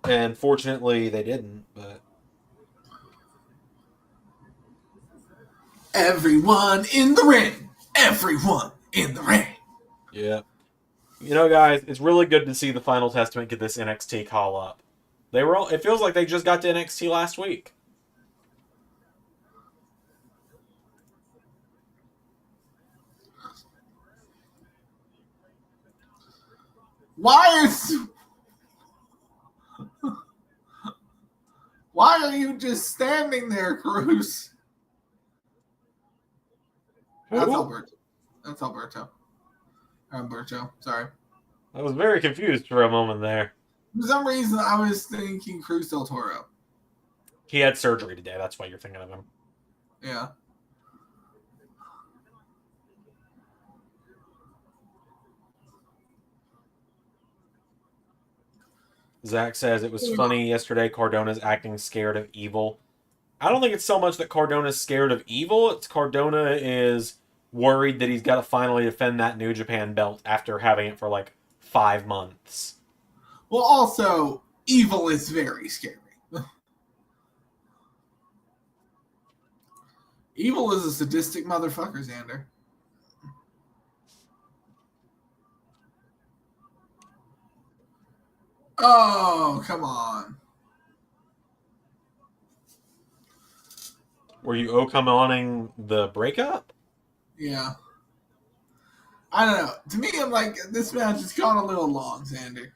And fortunately, they didn't, but. Everyone in the ring. Everyone in the ring. Yeah. You know, guys, it's really good to see the Final Testament get this NXT call up. It feels like they just got to NXT last week. Why are you just standing there, Cruz? That's Who? Alberto. That's Alberto. Alberto. Sorry. I was very confused for a moment there. For some reason, I was thinking Cruz del Toro. He had surgery today. That's why you're thinking of him. Yeah. Zach says it was funny yesterday. Cardona's acting scared of evil. I don't think it's so much that Cardona's scared of evil. It's Cardona is worried that he's got to finally defend that New Japan belt after having it for like 5 months. Well, also, evil is very scary. Evil is a sadistic motherfucker, Xander. Oh, come on. Were you Okamawning the breakup? Yeah. I don't know. To me, I'm like, this match has gone a little long, Xander.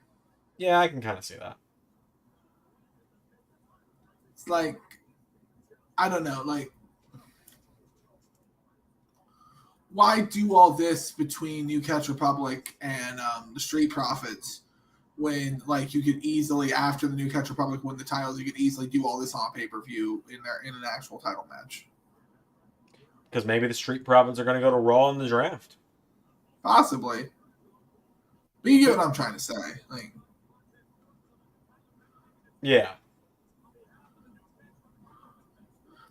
Yeah, I can kind of see that. It's like, I don't know, like, why do all this between New Catch Republic and the Street Profits when, like, you could easily, after the New Catch Republic win the titles, you could easily do all this on pay-per-view in an actual title match? Because maybe the Street Profits are going to go to Raw in the draft. Possibly. But you get what I'm trying to say. Like, Yeah.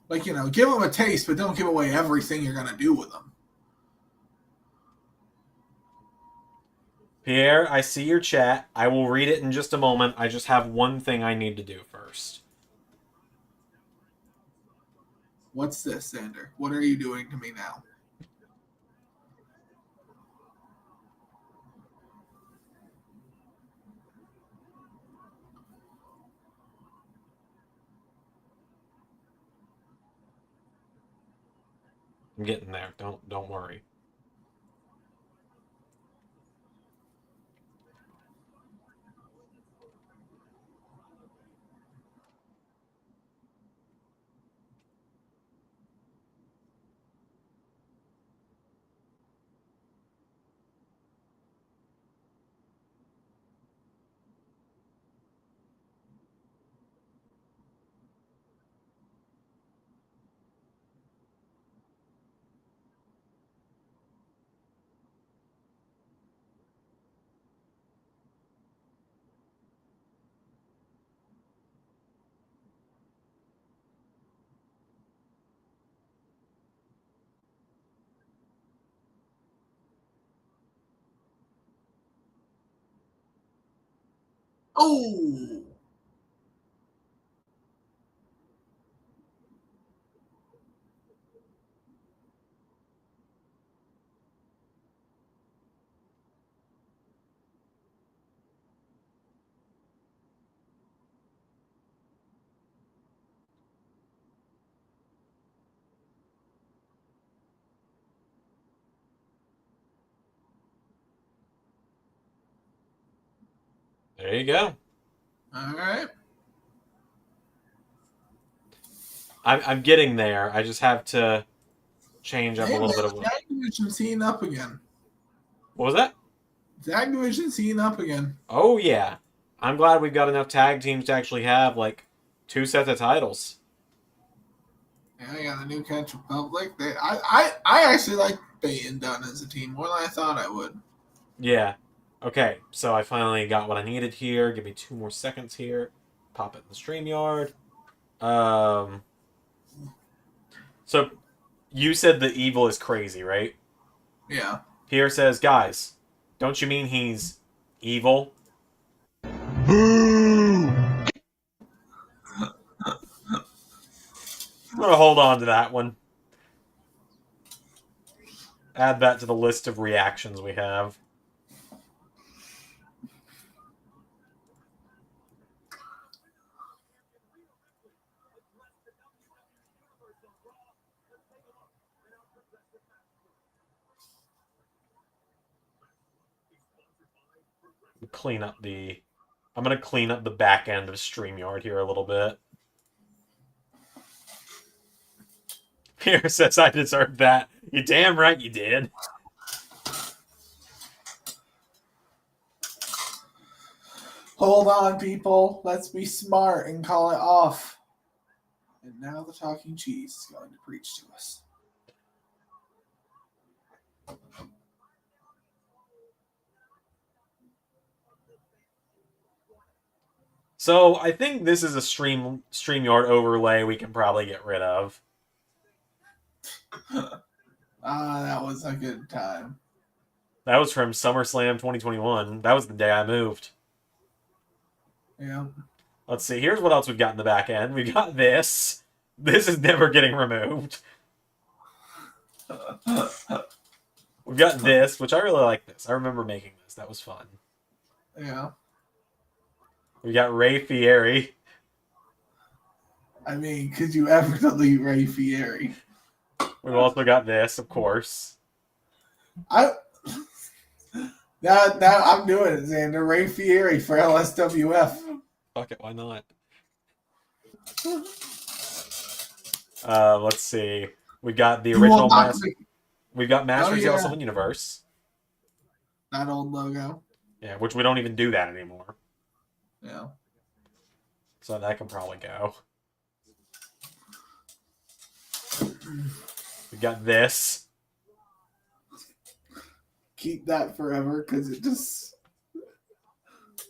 Like, you know, give them a taste, but don't give away everything you're going to do with them. Pierre, I see your chat. I will read it in just a moment. I just have one thing I need to do first. What's this, Xander? What are you doing to me now? I'm getting there. Don't worry. Oh. There you go. All right. I'm getting there. I just have to change up a Hey, little man, bit of the what. tag division's heating up again. What was that? Tag division's heating up again. Oh yeah. I'm glad we've got enough tag teams to actually have like 2 sets of titles. Yeah, I got the New Catch Republic. I actually like Bay and Dunn as a team more than I thought I would. Yeah. Okay, so I finally got what I needed here. Give me 2 more seconds here. Pop it in the StreamYard. So you said the evil is crazy, right? Yeah. Pierre says, guys, don't you mean he's evil? Boo! I'm gonna hold on to that one. Add that to the list of reactions we have. Clean up the... I'm gonna clean up the back end of StreamYard here a little bit. Pierre says I deserve that. You damn right you did. Hold on, people. Let's be smart and call it off. And now the talking cheese is going to preach to us. So I think this is a StreamYard overlay we can probably get rid of. That was a good time. That was from SummerSlam 2021. That was the day I moved. Yeah. Let's see. Here's what else we've got in the back end. We've got this. This is never getting removed. We've got this, which I really like this. I remember making this. That was fun. Yeah. We got Ray Fieri. I mean, could you ever delete Ray Fieri? We've also got this, of course. Now I'm doing it, Xander. Ray Fieri for LSWF. Fuck it, why not? Let's see. We got the original We've got Masters of the All-7 Universe. That old logo. Yeah, which we don't even do that anymore. Yeah. So that can probably go. We got this. Keep that forever because it just.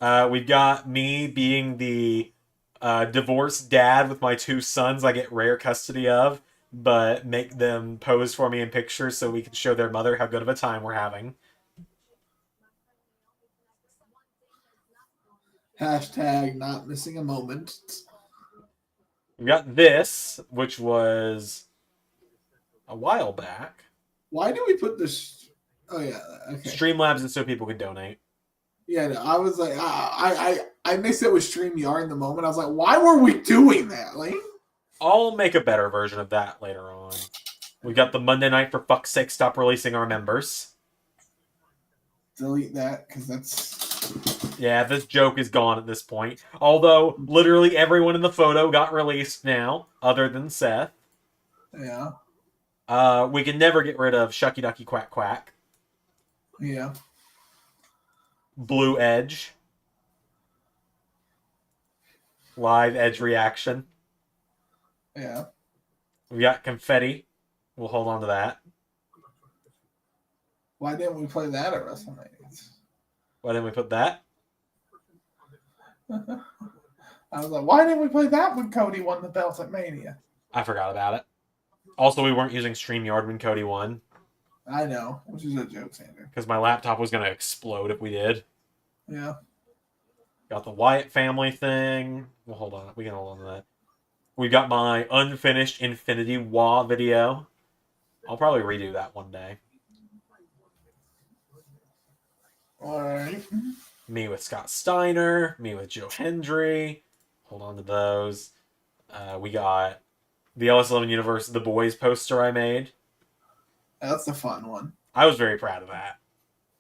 We've got me being the divorced dad with my 2 sons I get rare custody of, but make them pose for me in pictures so we can show their mother how good of a time we're having. Hashtag not missing a moment. We got this, which was a while back. Why do we put this? Oh yeah, okay. Streamlabs is so people could donate. Yeah, no, I was like, I mixed it with StreamYard in the moment. I was like, why were we doing that? Like, I'll make a better version of that later on. We got the Monday night for fuck's sake, stop releasing our members. delete that because that's. Yeah, this joke is gone at this point. Although, literally everyone in the photo got released now, other than Seth. Yeah. We can never get rid of Shucky Ducky Quack Quack. Yeah. Blue Edge. Live Edge reaction. Yeah. We got Confetti. We'll hold on to that. Why didn't we play that at WrestleMania? Why didn't we put that? I was like, why didn't we play that when Cody won the belt at Mania? I forgot about it. Also, we weren't using StreamYard when Cody won. I know, which is a joke, Xander. Because my laptop was going to explode if we did. Yeah. Got the Wyatt family thing. Well, hold on. We can hold on to that. We got my unfinished Infinity War video. I'll probably redo that one day. All right. Me with Scott Steiner. Me with Joe Hendry. Hold on to those. We got the LS11 Universe The Boys poster I made. That's a fun one. I was very proud of that.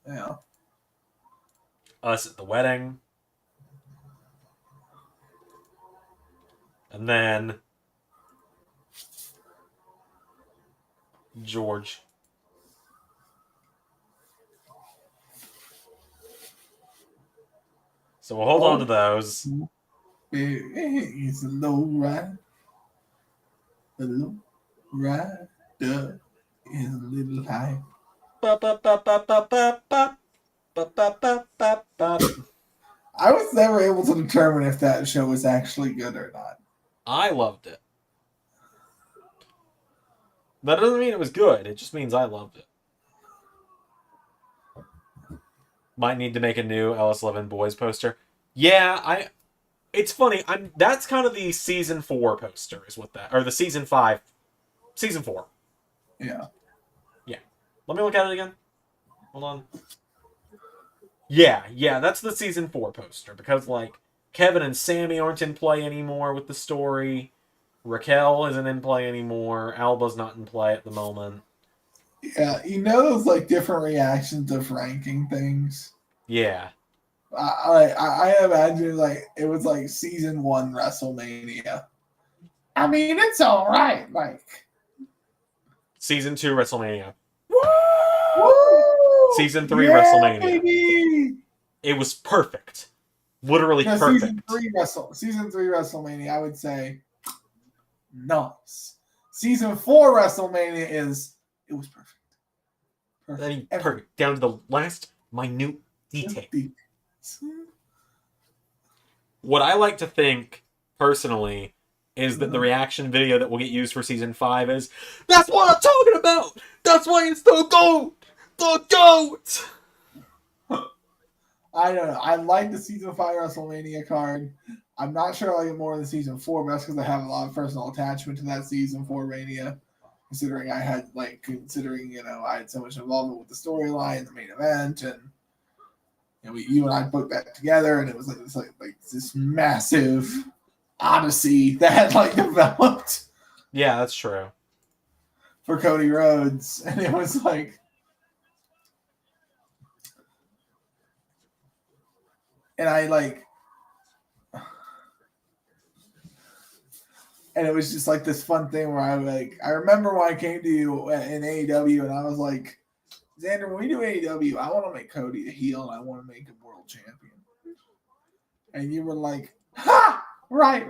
Yeah. Us at the wedding. And then George. So we'll hold on to those. He's a low rider. A low rider is a little high. I was never able to determine if that show was actually good or not. I loved it. That doesn't mean it was good. It just means I loved it. Might need to make a new LS11 Boys poster. Yeah, it's funny. That's kind of the season 4 poster is what that, or the season 4. Yeah. Yeah. Let me look at it again. Hold on. Yeah, that's the season 4 poster because like Kevin and Sammy aren't in play anymore with the story. Raquel isn't in play anymore. Alba's not in play at the moment. Yeah, you know those like different reactions of ranking things. Yeah. I imagine like it was like season 1 WrestleMania. I mean, it's all right. Like Season 2 WrestleMania. woo! Season 3 Yeah, WrestleMania. baby! It was perfect. Literally No, perfect. Season 3 WrestleMania, I would say nice. Season 4 WrestleMania it was perfect. I mean, perfect. Down to the last minute detail. What I like to think, personally, is that the reaction video that will get used for season 5 is, that's what I'm talking about! That's why it's the GOAT! The GOAT! I don't know. I like the season 5 WrestleMania card. I'm not sure I like it more than season 4, but that's because I have a lot of personal attachment to that season 4 Mania. Considering I had I had so much involvement with the storyline, the main event, and you and I put that together, and it was like this massive odyssey that had like developed. Yeah, that's true. For Cody Rhodes, and it was like, and it was just like this fun thing where I remember when I came to you in AEW, and I was like, Xander, when we do AEW, I want to make Cody a heel, and I want to make him world champion. And you were like, ha! Right.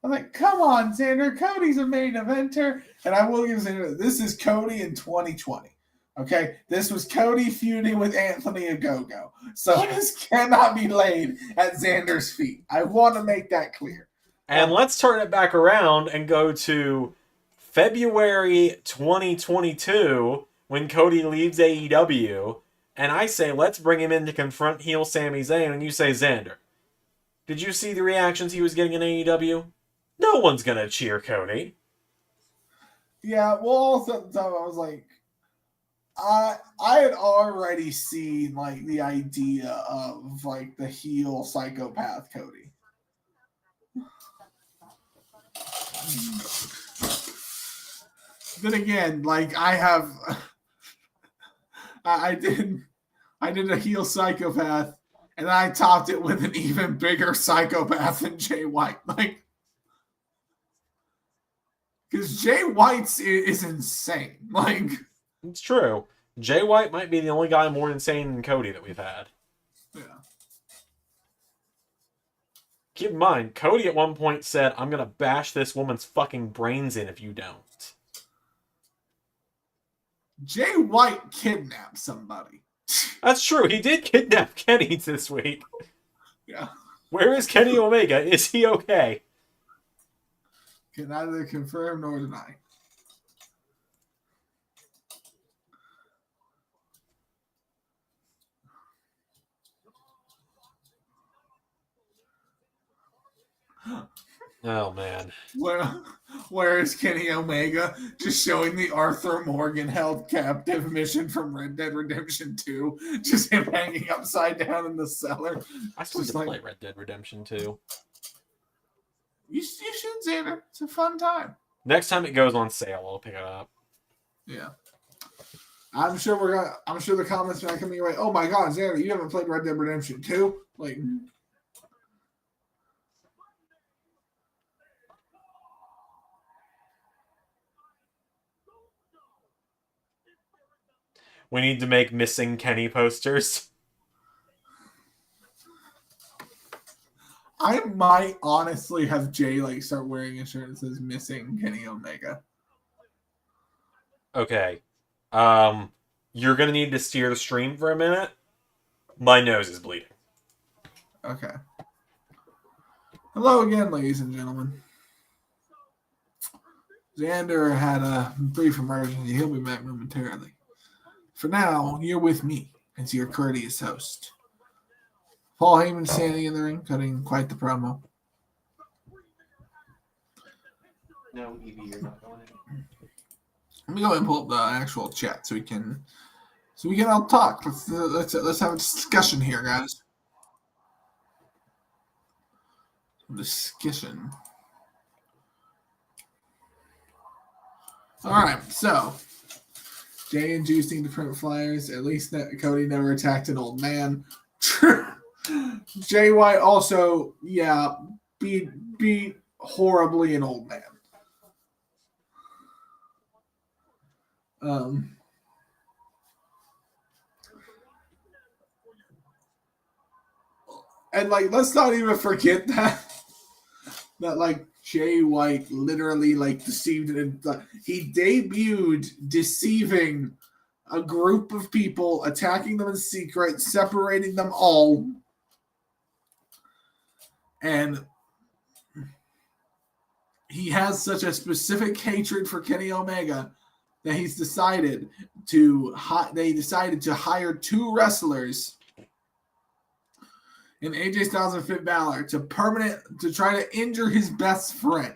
I'm like, come on, Xander. Cody's a main eventer. And I will give Xander, this is Cody in 2020. Okay? This was Cody feuding with Anthony Ogogo. So this cannot be laid at Xander's feet. I want to make that clear. And let's turn it back around and go to February 2022 when Cody leaves AEW. And I say, let's bring him in to confront heel Sami Zayn. And you say, Xander, did you see the reactions he was getting in AEW? No one's going to cheer Cody. Yeah, well, also at the time I was like, I had already seen like the idea of like the heel psychopath Cody. Then again, like I did a heel psychopath, and I topped it with an even bigger psychopath than Jay White. Like, because Jay White's is insane. Like, it's true. Jay White might be the only guy more insane than Cody that we've had. Yeah. Keep in mind, Cody at one point said, I'm going to bash this woman's fucking brains in if you don't. Jay White kidnapped somebody. That's true. He did kidnap Kenny this week. Yeah. Where is Kenny Omega? Is he okay? Can neither confirm nor deny. Oh, man. Where is Kenny Omega just showing the Arthur Morgan held captive mission from Red Dead Redemption 2? Just him hanging upside down in the cellar. I still need Just to like, play Red Dead Redemption 2. you should, Xander. It's a fun time. Next time it goes on sale, I'll pick it up. Yeah. I'm sure the comments are not coming your way. Oh my god, Xander, you haven't played Red Dead Redemption 2? Like, We need to make missing Kenny posters. I might honestly have Jay like start wearing a shirt that says "Missing Kenny Omega." Okay. You're gonna need to steer the stream for a minute. My nose is bleeding. Okay. Hello again, ladies and gentlemen. Xander had a brief emergency. He'll be back momentarily. For now, you're with me as your courteous host. Paul Heyman standing in the ring, cutting quite the promo. No, Evie, you're not going in. Let me go ahead and pull up the actual chat so we can all talk. Let's have a discussion here, guys. Discussion. All right, so Jay and Juice need to print flyers. At least Cody never attacked an old man. Jay White also, beat horribly an old man. And like, let's not even forget that like Jay White literally like deceived it. He debuted deceiving a group of people, attacking them in secret, separating them all, and he has such a specific hatred for Kenny Omega that he's decided to hire two wrestlers in AJ Styles and Finn Balor to try to injure his best friend,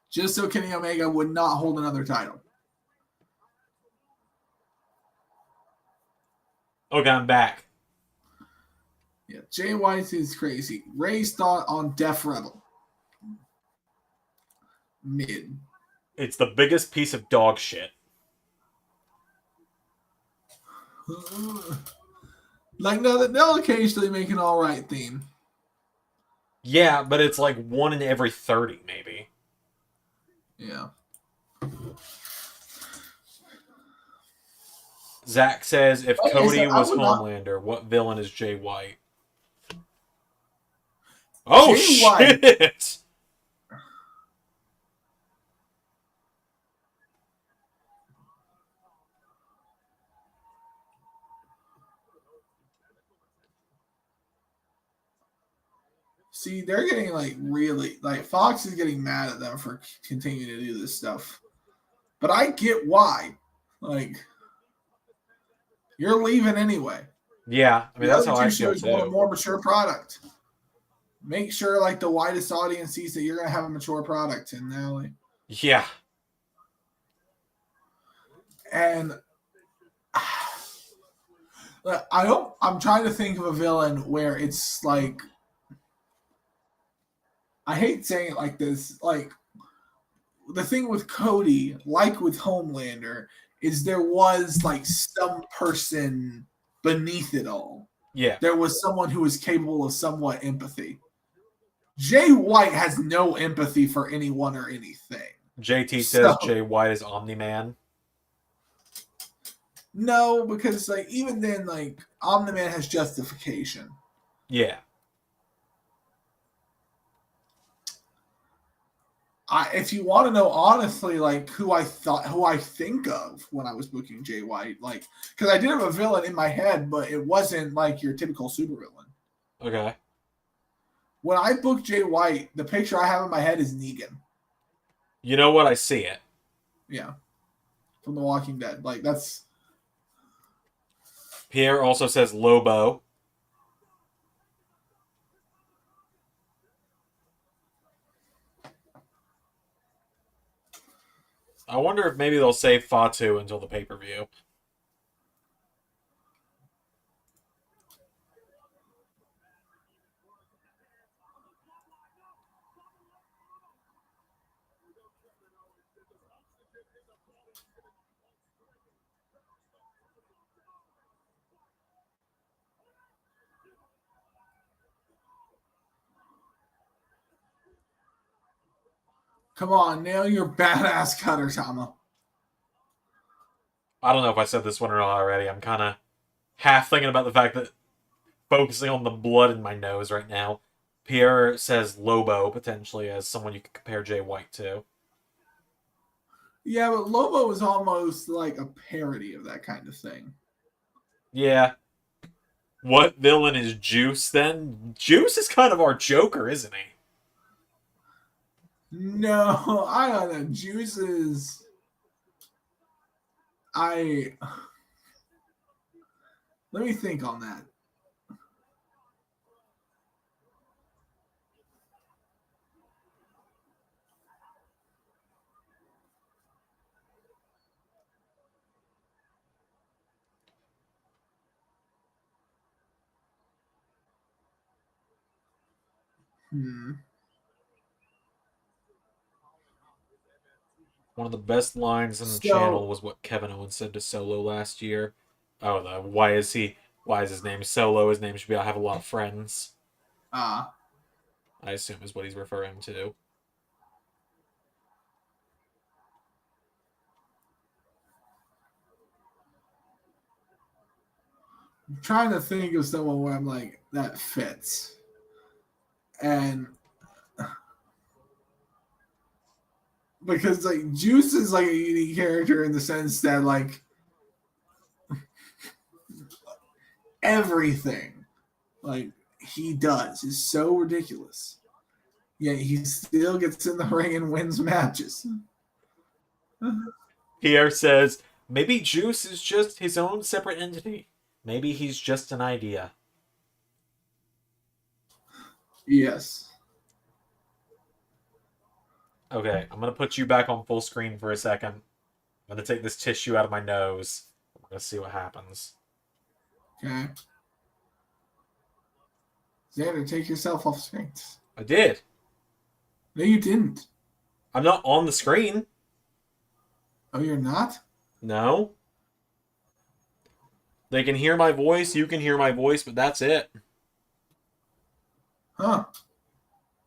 just so Kenny Omega would not hold another title. Okay, I'm back. Yeah, Jay White is crazy. Ray's thought on Def Rebel. Mid. It's the biggest piece of dog shit. Like, no, they'll occasionally make an alright theme. Yeah, but it's like 1 in every 30, maybe. Yeah. Zach says, if Like I Cody said, I was would not- Homelander, what villain is Jay White? Oh, Jay White- shit! See, they're getting like really like Fox is getting mad at them for continuing to do this stuff. But I get why. Like, you're leaving anyway. Yeah, I mean, The that's other how I two feel, shows want a too. more mature product. Make sure like the widest audience sees that you're gonna have a mature product, and now like, Yeah. and I'm trying to think of a villain where it's like, I hate saying it like this, like the thing with Cody, like with Homelander, is there was like some person beneath it all. Yeah. There was someone who was capable of somewhat empathy. Jay White has no empathy for anyone or anything. JT says Jay White is Omni-Man. No, because like even then, like Omni-Man has justification. Yeah. If you want to know honestly, like who I think of when I was booking Jay White, like because I did have a villain in my head, but it wasn't like your typical supervillain. Okay. When I book Jay White, the picture I have in my head is Negan. You know what? I see it. Yeah, from The Walking Dead. Like that's. Pierre also says Lobo. I wonder if maybe they'll save Fatu until the pay-per-view. Come on, nail your badass cutter, Tama. I don't know if I said this one or not already. I'm kind of half thinking about the fact that focusing on the blood in my nose right now. Pierre says Lobo, potentially, as someone you could compare Jay White to. Yeah, but Lobo is almost like a parody of that kind of thing. Yeah. What villain is Juice, then? Juice is kind of our Joker, isn't he? No, I don't know. Juice is. Let me think on that. One of the best lines in the channel was what Kevin Owens said to Solo last year. Oh, why is his name Solo? His name should be I have a lot of friends. I assume is what he's referring to. I'm trying to think of someone where I'm like, that fits. And because like Juice is like a unique character in the sense that like everything like he does is so ridiculous. Yet he still gets in the ring and wins matches. Pierre says, maybe Juice is just his own separate entity. Maybe he's just an idea. Yes. Okay, I'm going to put you back on full screen for a second. I'm going to take this tissue out of my nose. We're going to see what happens. Okay. Xander, take yourself off screen. I did. No, you didn't. I'm not on the screen. Oh, you're not? No. They can hear my voice, you can hear my voice, but that's it. Huh.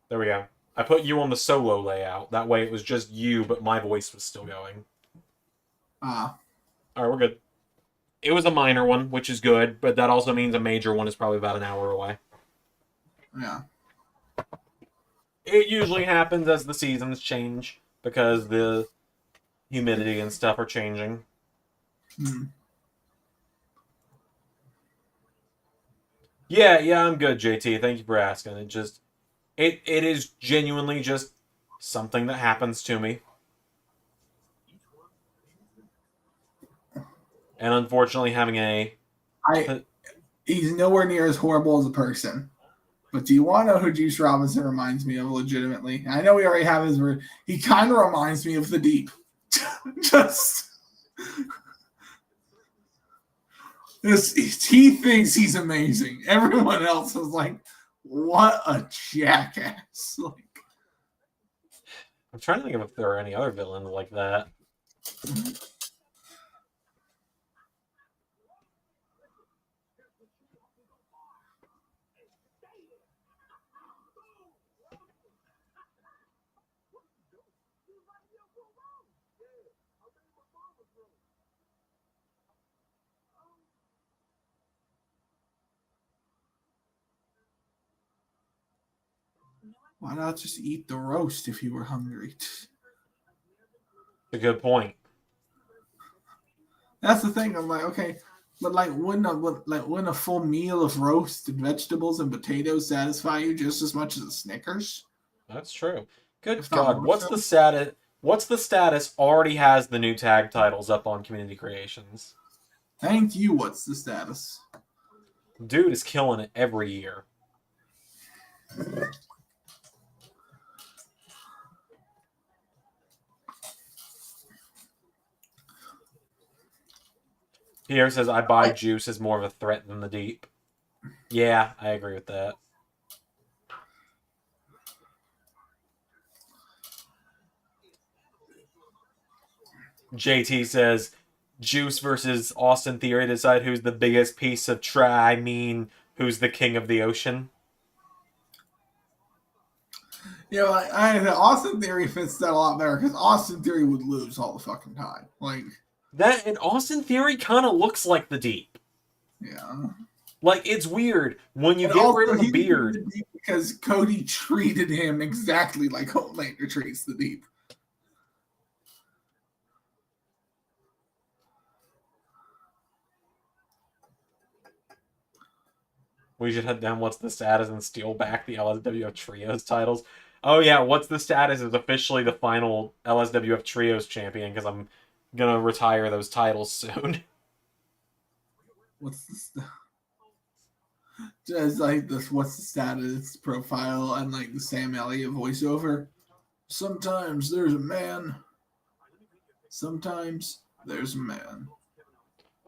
There we go. I put you on the solo layout. That way it was just you, but my voice was still going. Alright, we're good. It was a minor one, which is good, but that also means a major one is probably about an hour away. Yeah. It usually happens as the seasons change, because the humidity and stuff are changing. Yeah, I'm good, JT. Thank you for asking. It is genuinely just something that happens to me. And unfortunately having he's nowhere near as horrible as a person. But do you want to know who Juice Robinson reminds me of legitimately? I know we already have his word. He kind of reminds me of the Deep. He thinks he's amazing. Everyone else is like, what a jackass. Like, I'm trying to think of if there are any other villains like that. why not just eat the roast if you were hungry? A good point. That's the thing. I'm like, okay, but like, wouldn't a full meal of roasted vegetables and potatoes satisfy you just as much as a Snickers? That's true. Good If not God, more what's so? the status? What's the status? Already has the new tag titles up on Community Creations. Thank you. What's the status? Dude is killing it every year. Pierre says, I buy Juice as more of a threat than the Deep. Yeah, I agree with that. JT says, Juice versus Austin Theory decide who's the biggest piece of who's the king of the ocean. Yeah, like Austin Theory fits that a lot better because Austin Theory would lose all the fucking time. Like that, and Austin Theory kind of looks like the Deep. Yeah. Like, it's weird when you and get also, rid of the beard. The Deep because Cody treated him exactly like Homelander treats the Deep. We should head down what's the status and steal back the LSWF Trios titles. Oh yeah, what's the status is officially the final LSWF Trios champion because I'm gonna retire those titles soon. What's the just like this? What's the status profile and like the Sam Elliott voiceover? Sometimes there's a man. Sometimes there's a man.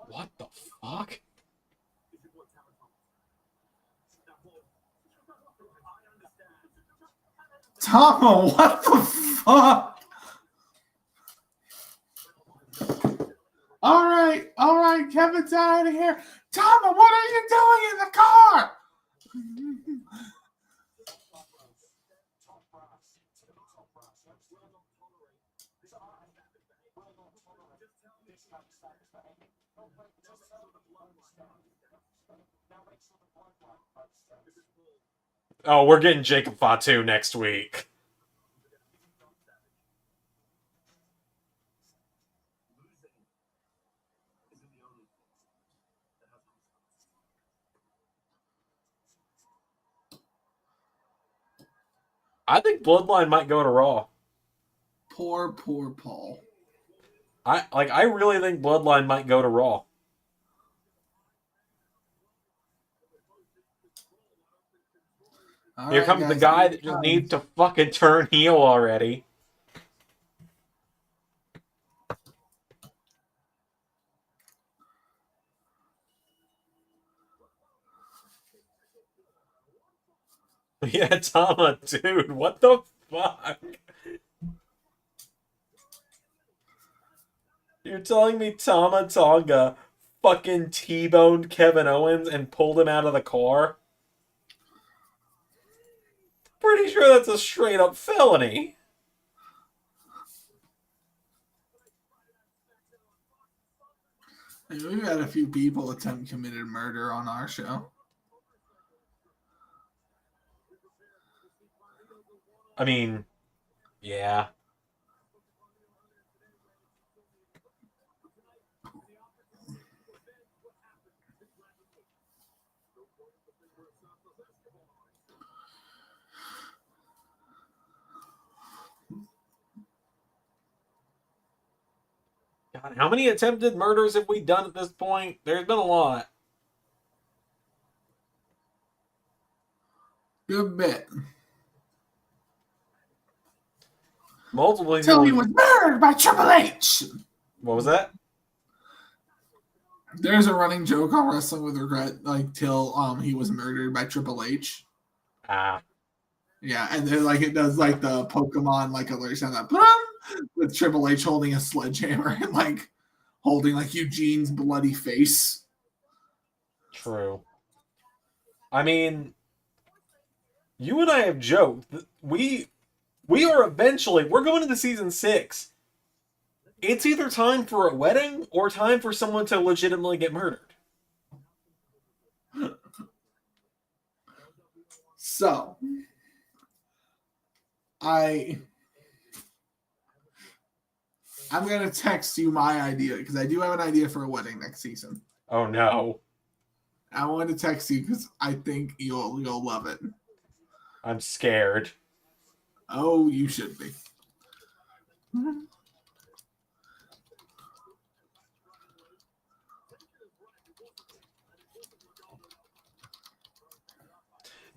What the fuck? Tama, what the fuck? All right, Kevin's out of here. Tama, what are you doing in the car? Oh, we're getting Jacob Fatu next week. I think Bloodline might go to Raw. Poor Paul. I really think Bloodline might go to Raw. Here comes the guy that just needs to fucking turn heel already. Yeah, Tama, dude, what the fuck? You're telling me Tama Tonga fucking T-boned Kevin Owens and pulled him out of the car? Pretty sure that's a straight up felony. We've had a few people attempt committed murder on our show. I mean, yeah. God, how many attempted murders have we done at this point? There's been a lot. Good bit. Multiple people. Till he was murdered by Triple H. What was that? There's a running joke on Wrestling with Regret, like till he was murdered by Triple H. Ah. Yeah, and then like it does like the Pokemon like alert sound that with Triple H holding a sledgehammer and like holding like Eugene's bloody face. True. I mean, you and I have joked that we are eventually, we're going into season 6. It's either time for a wedding or time for someone to legitimately get murdered. So, I'm going to text you my idea because I do have an idea for a wedding next season. Oh no. I want to text you because I think you'll love it. I'm scared. Oh, you should be.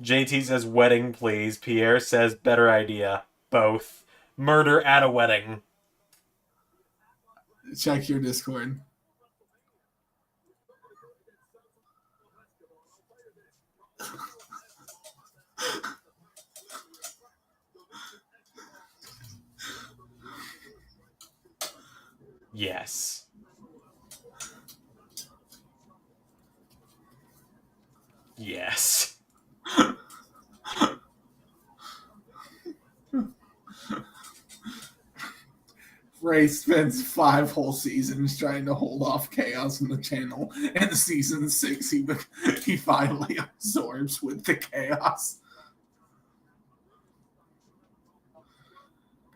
JT says wedding, please. Pierre says better idea. Both. Murder at a wedding. Check your Discord. Yes. Yes. Ray spends 5 whole seasons trying to hold off chaos in the channel, and season 6 he finally absorbs with the chaos.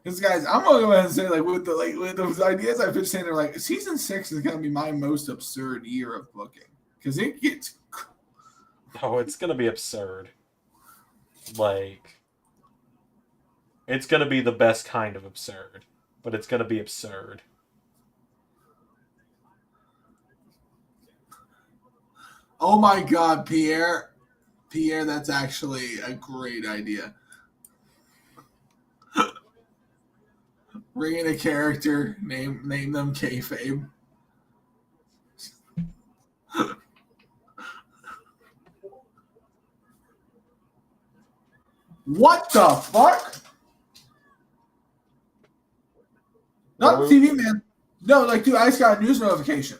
Because guys, I'm gonna go ahead and say with those ideas I pitched in, they're like season 6 is gonna be my most absurd year of booking because it gets. Oh, it's gonna be absurd. Like, it's gonna be the best kind of absurd, but it's gonna be absurd. Oh my God, Pierre, that's actually a great idea. Bring in a character, name them kayfabe. What the fuck? Not the TV man. No, dude, I just got a news notification.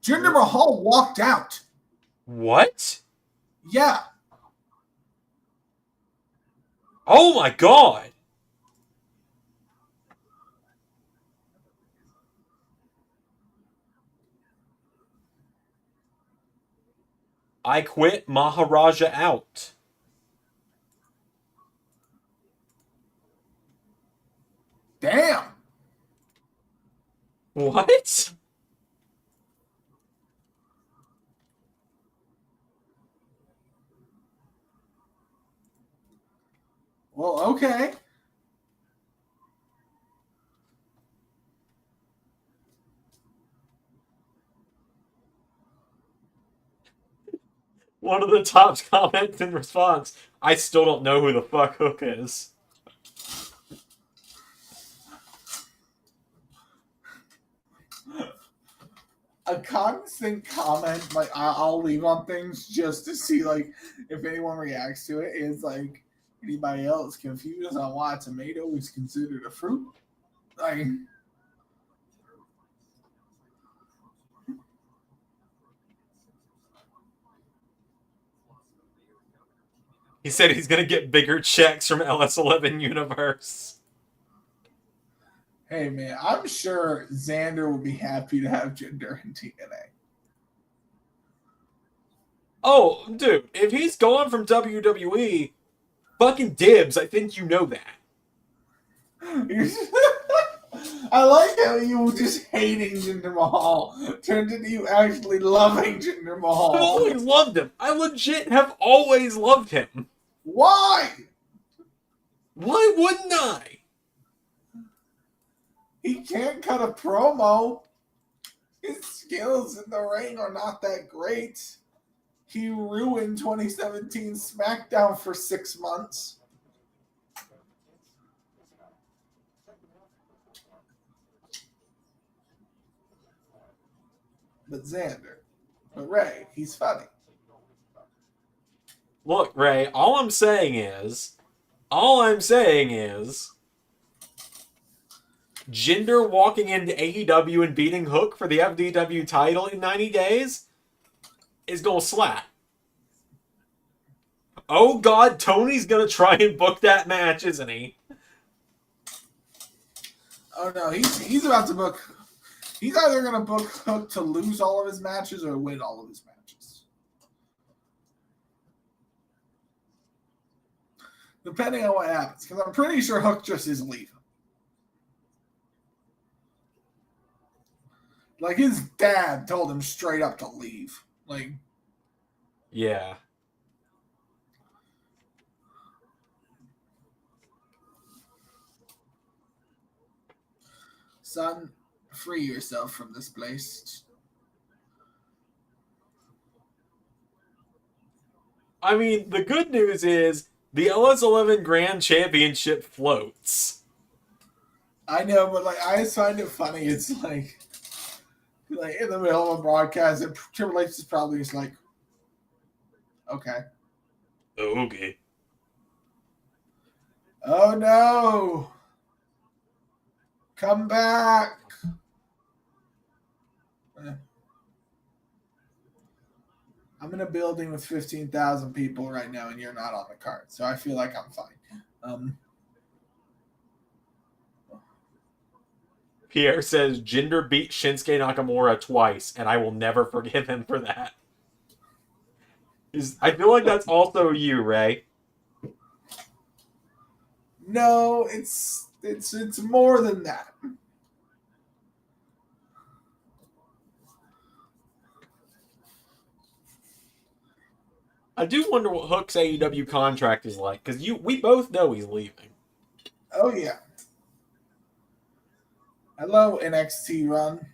Jinder Mahal walked out. What? Yeah. Oh my god! I quit Maharaja out. Damn. What? Well, okay. One of the top comments in response, I still don't know who the fuck Hook is. A constant comment, I'll leave on things just to see, if anyone reacts to it, is, anybody else confused on why tomato is considered a fruit? He said he's gonna get bigger checks from LS11 Universe. Hey, man, I'm sure Xander would be happy to have Jinder in TNA. Oh, dude, if he's gone from WWE, fucking dibs, I think you know that. I like how you just hating Jinder Mahal turned into you actually loving Jinder Mahal. I've always loved him. I legit have always loved him. Why? Why wouldn't I? He can't cut a promo. His skills in the ring are not that great. He ruined 2017 SmackDown for 6 months. But Xander. But Ray, he's funny. Look, Ray, all I'm saying is, Jinder walking into AEW and beating Hook for the FDW title in 90 days is gonna slap. Oh god, Tony's gonna try and book that match, isn't he? Oh no, he's about to book. He's either going to book Hook to lose all of his matches or win all of his matches. Depending on what happens. Because I'm pretty sure Hook just is leaving. His dad told him straight up to leave. Yeah. Son, free yourself from this place. I mean, the good news is the LS11 Grand Championship floats. I know, but I just find it funny. It's in the middle of a broadcast, and Triple H is probably just okay. Okay. Oh no. Come back. I'm in a building with 15,000 people right now, and you're not on the card, so I feel like I'm fine. Pierre says Jinder beat Shinsuke Nakamura twice, and I will never forgive him for that. I feel like that's also you, Ray. No, it's more than that. I do wonder what Hook's AEW contract is like, because we both know he's leaving. Oh yeah. Hello, NXT run.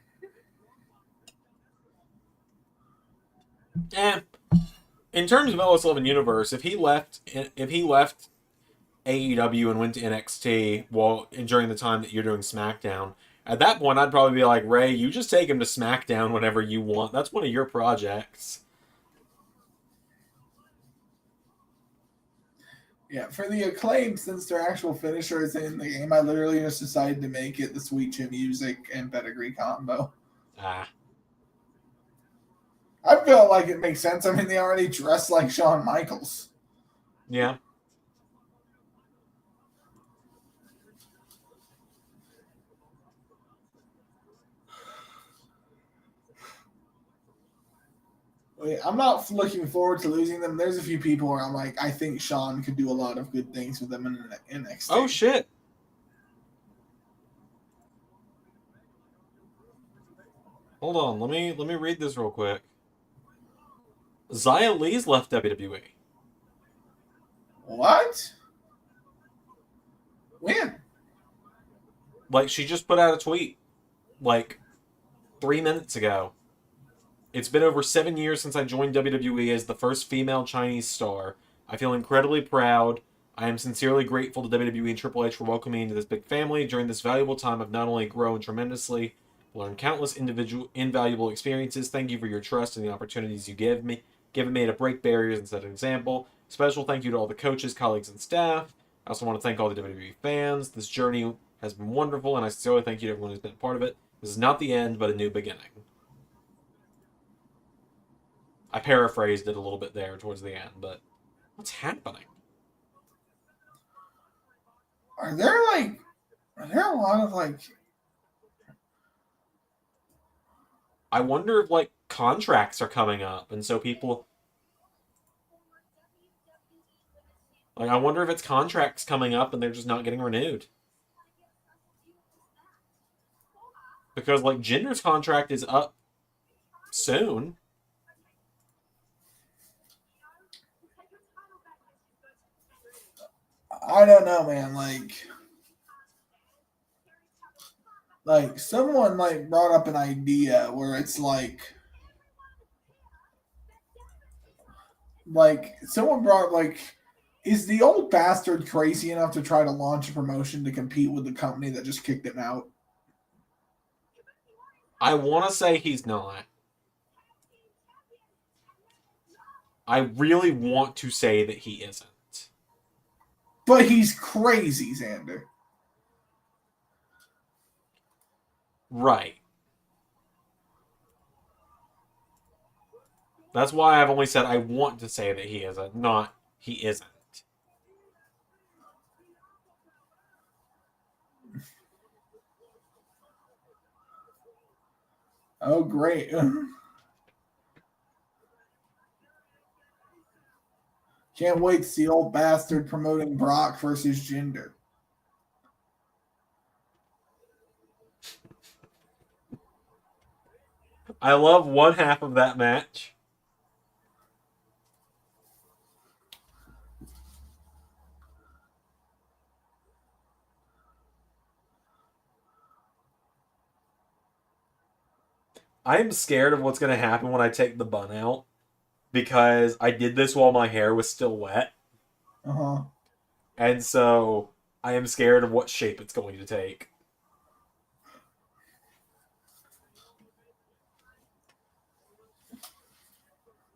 In terms of LS11 Universe, if he left AEW and went to NXT during the time that you're doing SmackDown, at that point I'd probably be like, Ray, you just take him to SmackDown whenever you want. That's one of your projects. Yeah, for the Acclaim, since their actual finisher is in the game, I literally just decided to make it the Sweet Chin Music and Pedigree combo. Ah. I felt like it makes sense. I mean, they already dress like Shawn Michaels. Yeah. I'm not looking forward to losing them. There's a few people where I'm like, I think Shawn could do a lot of good things with them in NXT. Oh shit. Hold on, let me read this real quick. Xia Li's left WWE. What? When? Like, she just put out a tweet, like, 3 minutes ago. It's been over 7 years since I joined WWE as the first female Chinese star. I feel incredibly proud. I am sincerely grateful to WWE and Triple H for welcoming me into this big family. During this valuable time, I've not only grown tremendously, learned countless invaluable experiences. Thank you for your trust and the opportunities you given me to break barriers and set an example. Special thank you to all the coaches, colleagues, and staff. I also want to thank all the WWE fans. This journey has been wonderful, and I sincerely thank you to everyone who's been a part of it. This is not the end, but a new beginning. I paraphrased it a little bit there towards the end, but what's happening? Are there a lot of I wonder if contracts are coming up, and so people I wonder if it's contracts coming up and they're just not getting renewed. Because Jinder's contract is up soon. I don't know, man. Someone brought up an idea where it's someone brought is the old bastard crazy enough to try to launch a promotion to compete with the company that just kicked him out? I want to say he's not. I really want to say that he isn't. But he's crazy, Xander. Right. That's why I've only said I want to say that he isn't, not he isn't. Oh, great. Can't wait to see old bastard promoting Brock versus Jinder. I love one half of that match. I am scared of what's going to happen when I take the bun out, because I did this while my hair was still wet. Uh-huh. And so I am scared of what shape it's going to take.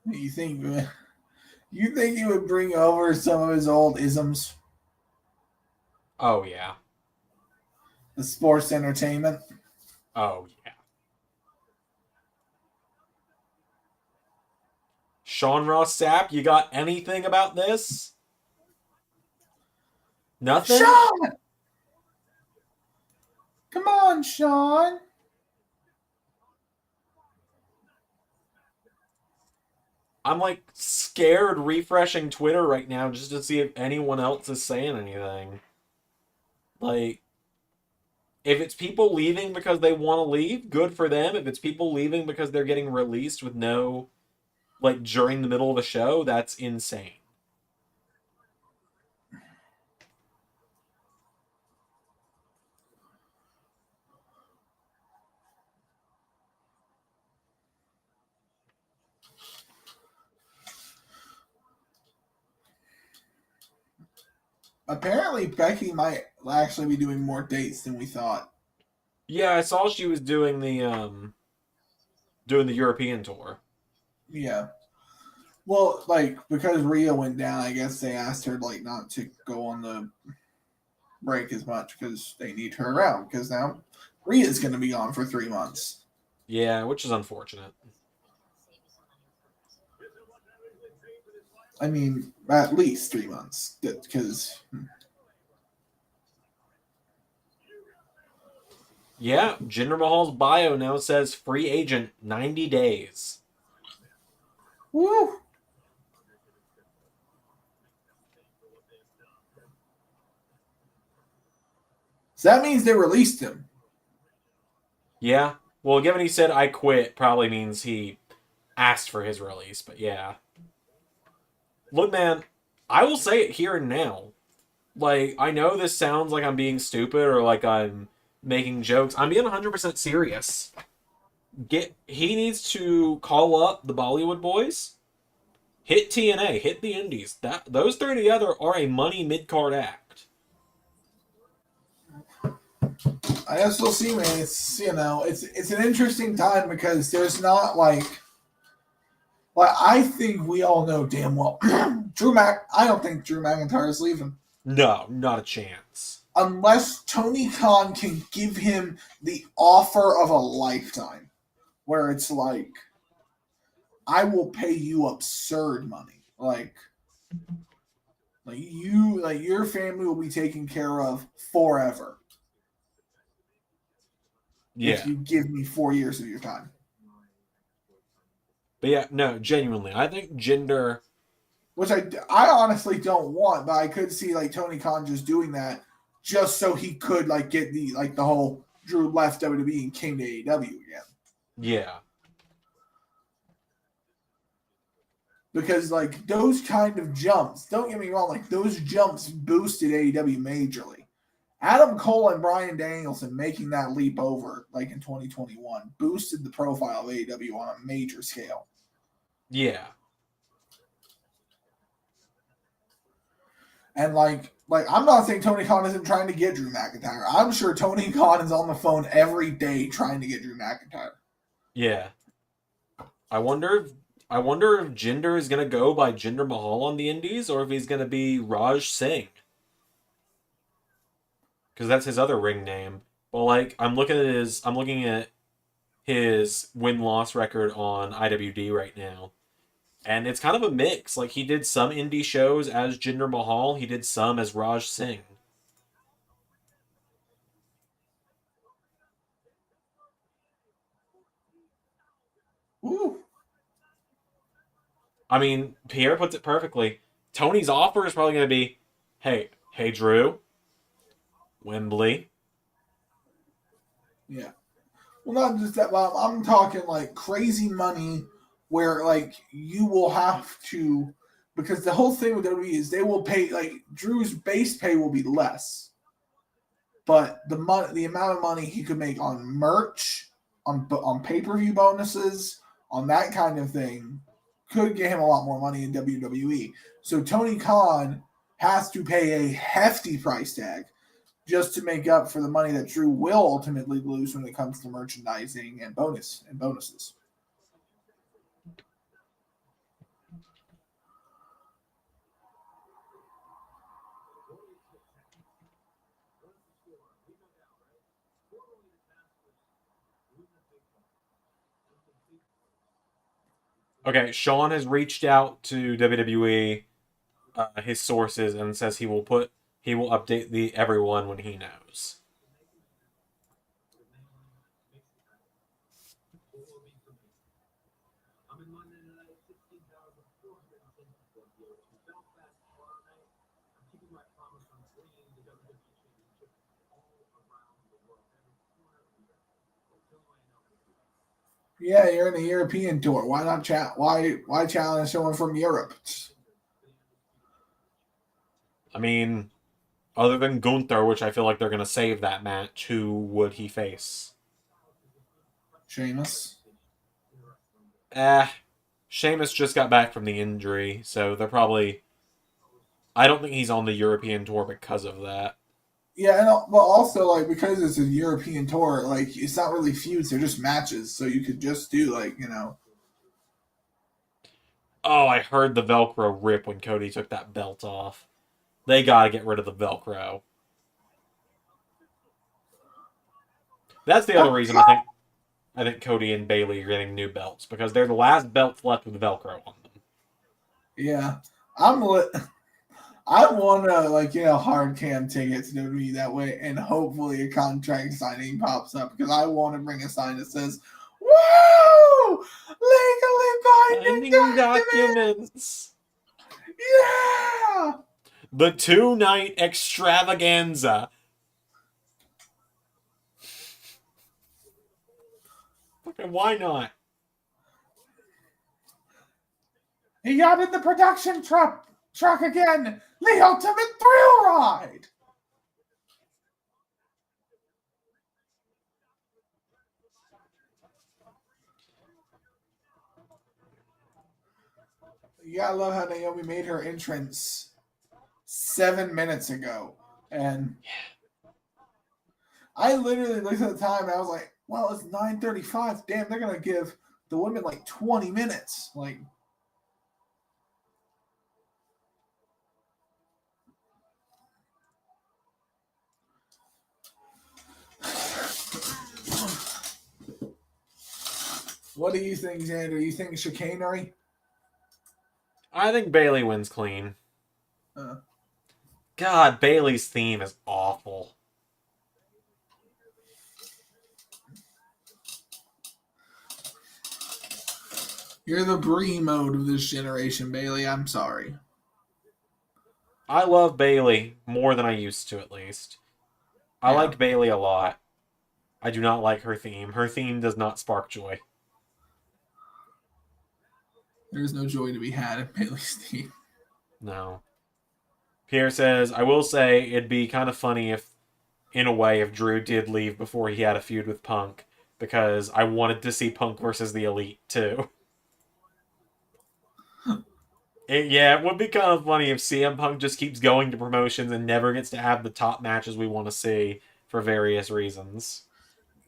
You think he would bring over some of his old isms? Oh, yeah. The sports entertainment. Oh, yeah. Sean Ross Sapp, you got anything about this? Nothing? Sean! Come on, Sean. I'm like scared refreshing Twitter right now just to see if anyone else is saying anything. Like, if it's people leaving because they want to leave, good for them. If it's people leaving because they're getting released with no, like, during the middle of a show, that's insane. Apparently, Becky might actually be doing more dates than we thought. Yeah, I saw she was doing the European tour. Yeah. Well, like, because Rhea went down, I guess they asked her, like, not to go on the break as much because they need her around. Because now Rhea's going to be gone for 3 months. Yeah, which is unfortunate. I mean, at least 3 months. Because. Yeah, Jinder Mahal's bio now says free agent 90 days. Woo! So that means they released him. Yeah. Well, given he said I quit, probably means he asked for his release, but yeah. Look, man, I will say it here and now. Like, I know this sounds like I'm being stupid or like I'm making jokes. I'm being 100% serious. He needs to call up the Bollywood boys, hit TNA, hit the Indies. Those three together are a money mid-card act. I guess we'll see, man. It's it's an interesting time because there's not like I think we all know damn well I don't think Drew McIntyre is leaving. No, not a chance. Unless Tony Khan can give him the offer of a lifetime, where it's like, I will pay you absurd money. Like your family will be taken care of forever. Yeah. If you give me 4 years of your time. But yeah, no, genuinely. I think Jinder... Which I honestly don't want, but I could see like Tony Khan just doing that just so he could like get the whole Drew left WWE and came to AEW again. Yeah. Because like those kind of jumps, don't get me wrong, like those jumps boosted AEW majorly. Adam Cole and Bryan Danielson making that leap over like in 2021 boosted the profile of AEW on a major scale. Yeah. And like I'm not saying Tony Khan isn't trying to get Drew McIntyre. I'm sure Tony Khan is on the phone every day trying to get Drew McIntyre. Yeah. I wonder if Jinder is gonna go by Jinder Mahal on the Indies or if he's gonna be Raj Singh. Because that's his other ring name. But like I'm looking at his win-loss record on IWD right now. And it's kind of a mix. Like, he did some indie shows as Jinder Mahal. He did some as Raj Singh. Ooh. I mean, Pierre puts it perfectly. Tony's offer is probably going to be, hey, Drew, Wembley. Yeah. Well, not just that, Bob. I'm talking like crazy money where like you will have to, because the whole thing with WWE is they will pay, like Drew's base pay will be less, but the amount of money he could make on merch, on pay-per-view bonuses, on that kind of thing could get him a lot more money in WWE. So Tony Khan has to pay a hefty price tag just to make up for the money that Drew will ultimately lose when it comes to merchandising and bonuses. Okay, Sean has reached out to WWE, his sources, and says he will update everyone when he knows. Yeah, you're in a European tour. Why not why challenge someone from Europe? I mean, other than Gunther, which I feel like they're going to save that match, who would he face? Sheamus. Sheamus just got back from the injury, so they're probably... I don't think he's on the European tour because of that. Yeah, but also like because it's a European tour, like it's not really feuds; they're just matches. So you could just do like Oh, I heard the Velcro rip when Cody took that belt off. They gotta get rid of the Velcro. That's the other reason I think Cody and Bayley are getting new belts, because they're the last belts left with Velcro on them. Yeah, I'm lit. I want to hard cam tickets to be that way, and hopefully a contract signing pops up because I want to bring a sign that says, "Woo! Legally binding documents!" Yeah. The 2-night extravaganza. Okay, why not? He got in the production truck again. The ultimate thrill ride. You gotta love how Naomi made her entrance 7 minutes ago. And I literally looked at the time and I was like, well, it's 9:35. Damn, they're gonna give the women like 20 minutes. Like, what do you think, Xander? You think chicanery? I think Bayley wins clean. God, Bayley's theme is awful. You're the Brie mode of this generation, Bayley. I'm sorry. I love Bayley more than I used to, at least. I like Bayley a lot. I do not like her theme. Her theme does not spark joy. There's no joy to be had in Bayley's theme. No. Pierre says, I will say it'd be kind of funny if, in a way, if Drew did leave before he had a feud with Punk, because I wanted to see Punk versus the Elite, too. It would be kind of funny if CM Punk just keeps going to promotions and never gets to have the top matches we want to see for various reasons.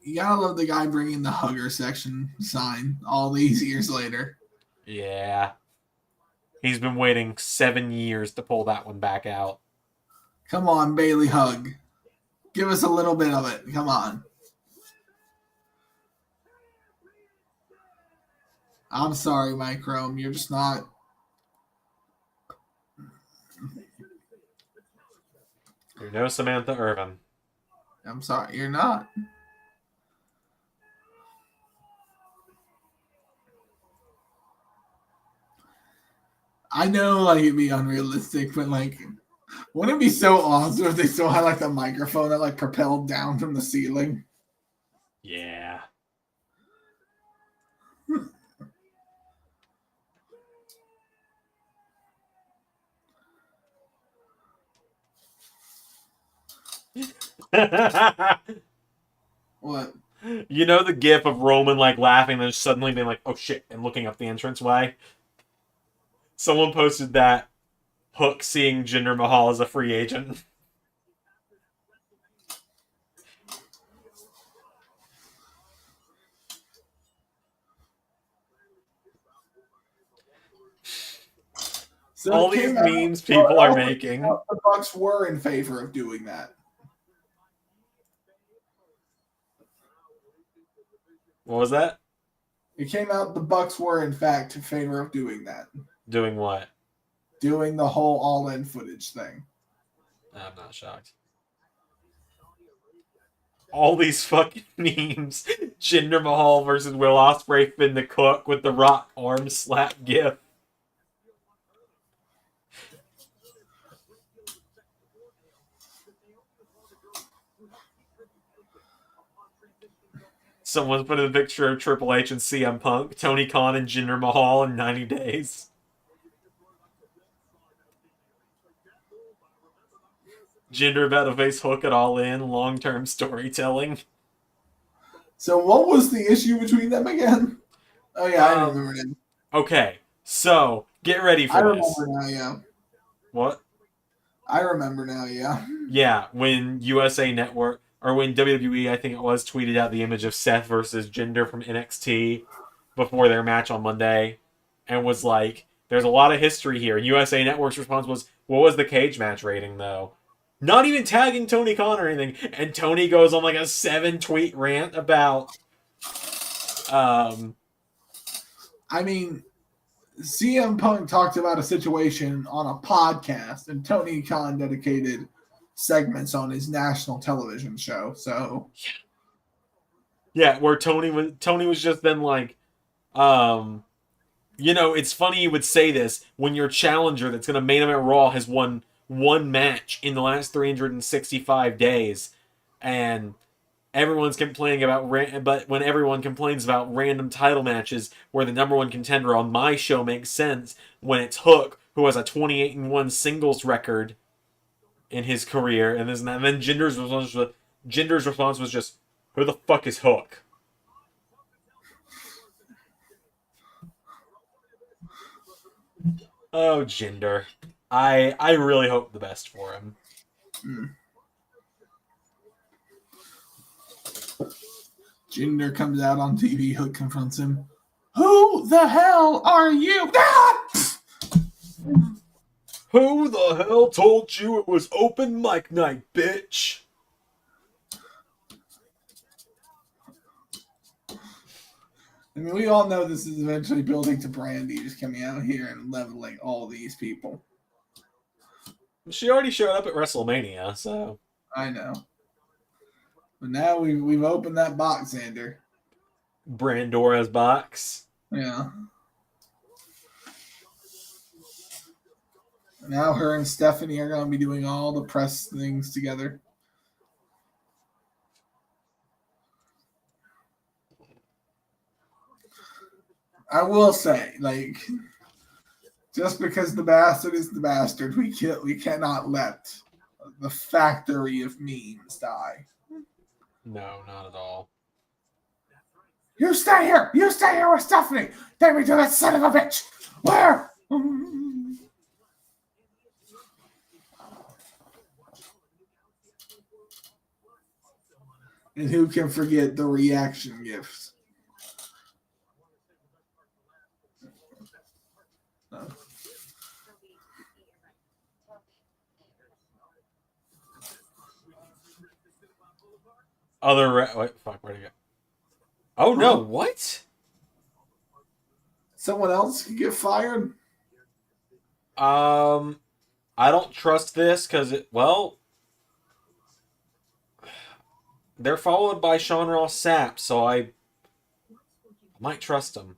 You gotta love the guy bringing the hugger section sign all these years later. Yeah. He's been waiting 7 years to pull that one back out. Come on, Bayley, hug. Give us a little bit of it. Come on. I'm sorry, Mike Rome. You're just not. You're no Samantha Irvin. I'm sorry, you're not. I know, like, it'd be unrealistic, but, like, wouldn't it be so awesome if they still had, like, the microphone that, like, propelled down from the ceiling? Yeah. What? You know the gif of Roman, like, laughing and then suddenly being like, oh shit, and looking up the entranceway? Someone posted that Hook seeing Jinder Mahal as a free agent. So all these memes people are making. The Bucks were in favor of doing that. What was that? It came out the Bucks were, in fact, in favor of doing that. Doing what? Doing the whole all-in footage thing. I'm not shocked. All these fucking memes. Jinder Mahal versus Will Ospreay, Finn the Cook with the Rock arm slap gif. Someone's put in a picture of Triple H and CM Punk, Tony Khan and Jinder Mahal in 90 days. Jinder about to face Hook at All In, long-term storytelling. So what was the issue between them again? Oh yeah, I remember it. Okay, so get ready for this. I remember now, yeah. What? I remember now, yeah. Yeah, when USA Network, or when WWE, I think it was, tweeted out the image of Seth versus Jinder from NXT before their match on Monday, and was like, there's a lot of history here. USA Network's response was, what was the cage match rating, though? Not even tagging Tony Khan or anything. And Tony goes on like a 7-tweet rant about... I mean, CM Punk talked about a situation on a podcast, and Tony Khan dedicated segments on his national television show. So, yeah, where Tony was just then like, you know, it's funny you would say this when your challenger that's going to main event Raw has won one match in the last 365 days, and everyone's complaining about, but when everyone complains about random title matches where the number one contender on my show makes sense when it's Hook, who has a 28-1 singles record in his career, and then Jinder's response was just, who the fuck is Hook? Oh, Jinder. I really hope the best for him. Jinder comes out on TV. Hook confronts him. Who the hell are you? Ah! Who the hell told you it was open mic night, bitch? I mean, we all know this is eventually building to Brandy just coming out here and leveling all these people. She already showed up at WrestleMania, so... I know. But now we've opened that box, Xander. Brandora's box. Yeah. Now her and Stephanie are going to be doing all the press things together. I will say, like, just because the bastard is the bastard, we cannot let the factory of memes die. No, not at all. You stay here! You stay here with Stephanie! Take me to that son of a bitch! Where? And who can forget the reaction gifts? Wait, fuck, where'd it go? Oh, no, what? Someone else could get fired? I don't trust this, because they're followed by Sean Ross Sapp, so I might trust them.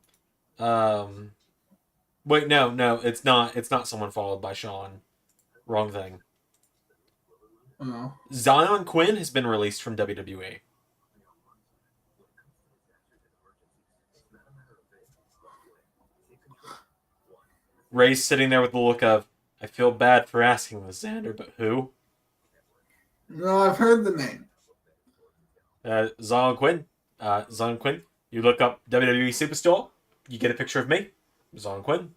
Wait, no, it's not someone followed by Sean. Wrong thing. Oh. Zion Quinn has been released from WWE. Ray's sitting there with the look of, I feel bad for asking this, Xander, but who? No, I've heard the name. Zion Quinn. Zion Quinn. You look up WWE Superstore, you get a picture of me, Zion Quinn.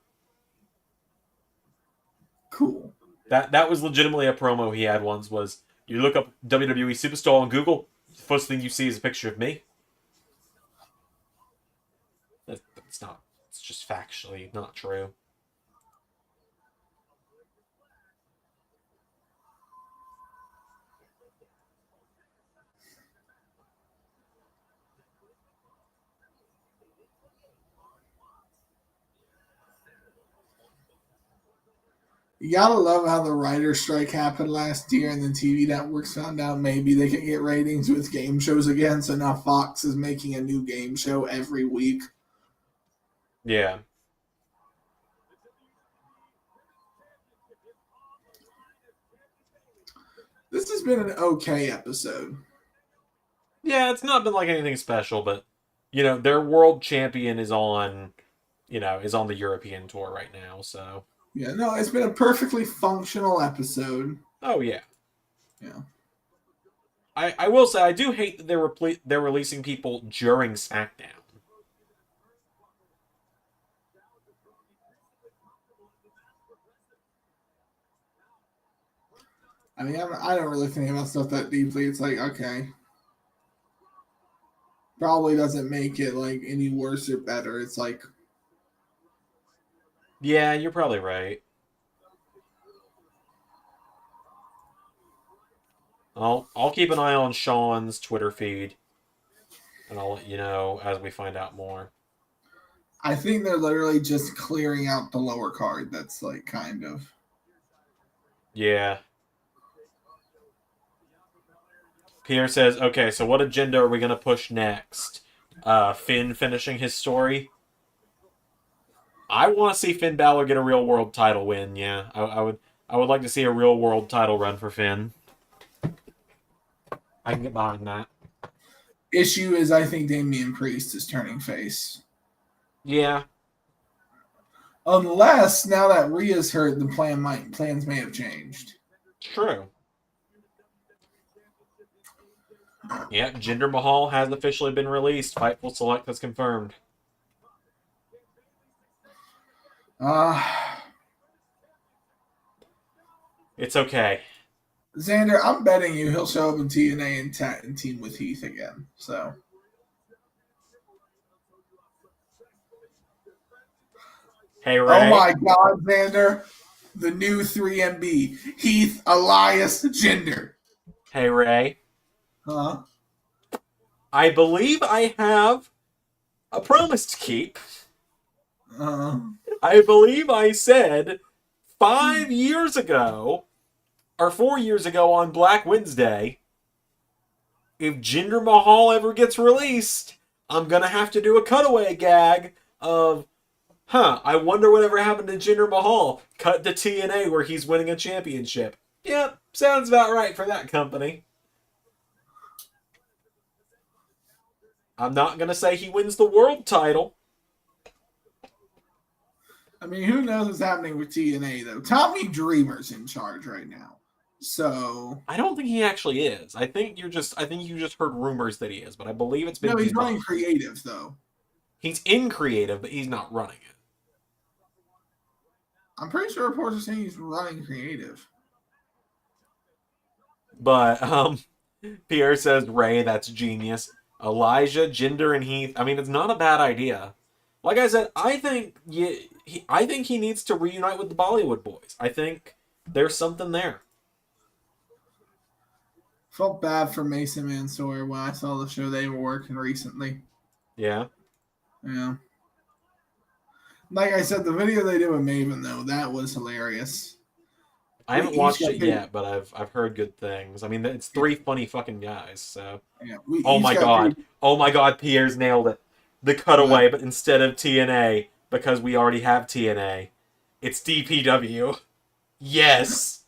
Cool. That was legitimately a promo he had once, was you look up WWE Superstore on Google, the first thing you see is a picture of me. It's not. It's just factually not true. You gotta love how the writer's strike happened last year, and then TV networks found out maybe they could get ratings with game shows again. So now Fox is making a new game show every week. Yeah. This has been an okay episode. Yeah, it's not been like anything special, but their world champion is on the European tour right now, so. Yeah, no, it's been a perfectly functional episode. Oh yeah. Yeah. I will say I do hate that they're releasing people during SmackDown. I mean, I don't really think about stuff that deeply. It's like, okay. Probably doesn't make it like any worse or better. It's like, Yeah, you're probably right. I'll keep an eye on Sean's Twitter feed, and I'll let you know as we find out more. I think they're literally just clearing out the lower card. That's like kind of. Yeah. Pierre says, okay, so what agenda are we going to push next? Finn finishing his story? I want to see Finn Balor get a real world title win, yeah. I would like to see a real world title run for Finn. I can get behind that. Issue is, I think Damian Priest is turning face. Yeah. Unless now that Rhea's hurt, the plans may have changed. True. Yeah, Jinder Mahal has officially been released. Fightful Select has confirmed. It's okay. Xander, I'm betting you he'll show up in TNA and team with Heath again. So. Hey, Ray. Oh my God, Xander. The new 3MB. Heath, Elias, Jinder. Hey, Ray. Huh? I believe I have a promise to keep. I believe I said 5 years ago, or 4 years ago on Black Wednesday, if Jinder Mahal ever gets released, I'm going to have to do a cutaway gag of, I wonder whatever happened to Jinder Mahal. Cut to TNA where he's winning a championship. Yep, sounds about right for that company. I'm not going to say he wins the world title. I mean, who knows what's happening with TNA, though? Tommy Dreamer's in charge right now. So I don't think he actually is. I think you just heard rumors that he is, but I believe it's been. No, he's running creative though. He's in creative, but he's not running it. I'm pretty sure reports are saying he's running creative. But Pierre says, Ray, that's genius. Elijah, Jinder, and Heath. I mean, it's not a bad idea. Like I said, I think he needs to reunite with the Bollywood boys. I think there's something there. Felt bad for Mason Mansoor when I saw the show they were working recently. Yeah. Yeah. Like I said, the video they did with Maven, though, that was hilarious. I haven't watched it yet, but I've heard good things. I mean, it's three funny fucking guys, so. Yeah, oh my god, Pierre's nailed it. The cutaway, but instead of TNA, because we already have TNA, it's DPW. Yes!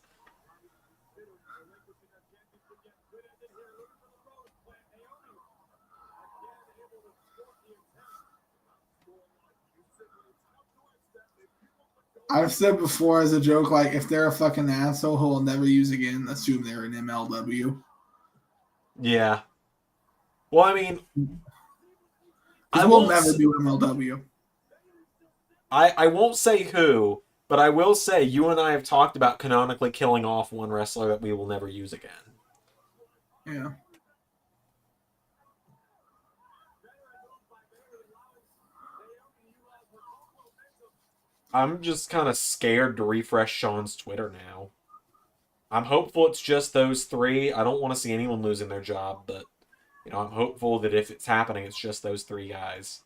I've said before as a joke, like, if they're a fucking asshole who will never use again, assume they're an MLW. Yeah. Well, I mean... I will never do MLW. I won't say who, but I will say you and I have talked about canonically killing off one wrestler that we will never use again. Yeah. I'm just kind of scared to refresh Sean's Twitter now. I'm hopeful it's just those three. I don't want to see anyone losing their job, but I'm hopeful that if it's happening, it's just those three guys.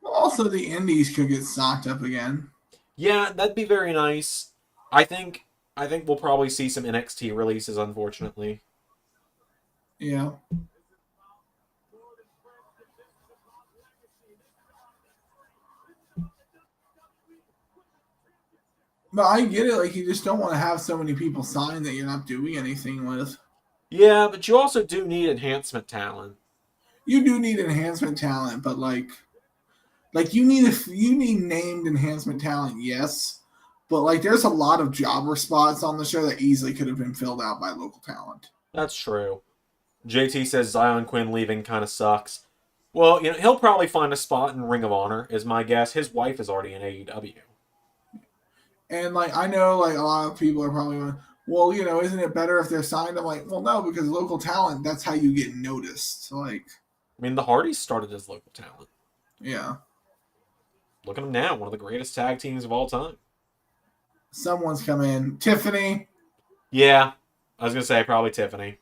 Also, the indies could get socked up again. Yeah, that'd be very nice. I think we'll probably see some NXT releases, unfortunately. Yeah. But I get it. Like, you just don't want to have so many people sign that you're not doing anything with. Yeah, but you also do need enhancement talent. You do need enhancement talent, but like you need named enhancement talent, yes. But like, there's a lot of jobber spots on the show that easily could have been filled out by local talent. That's true. JT says Zion Quinn leaving kind of sucks. Well, he'll probably find a spot in Ring of Honor, is my guess. His wife is already in AEW. And like, I know like a lot of people are probably going, well, isn't it better if they're signed? I'm like, well, no, because local talent, that's how you get noticed. Like, I mean, the Hardys started as local talent. yeah. Look at them now, one of the greatest tag teams of all time. Someone's come in. Tiffany. Yeah, I was going to say probably Tiffany.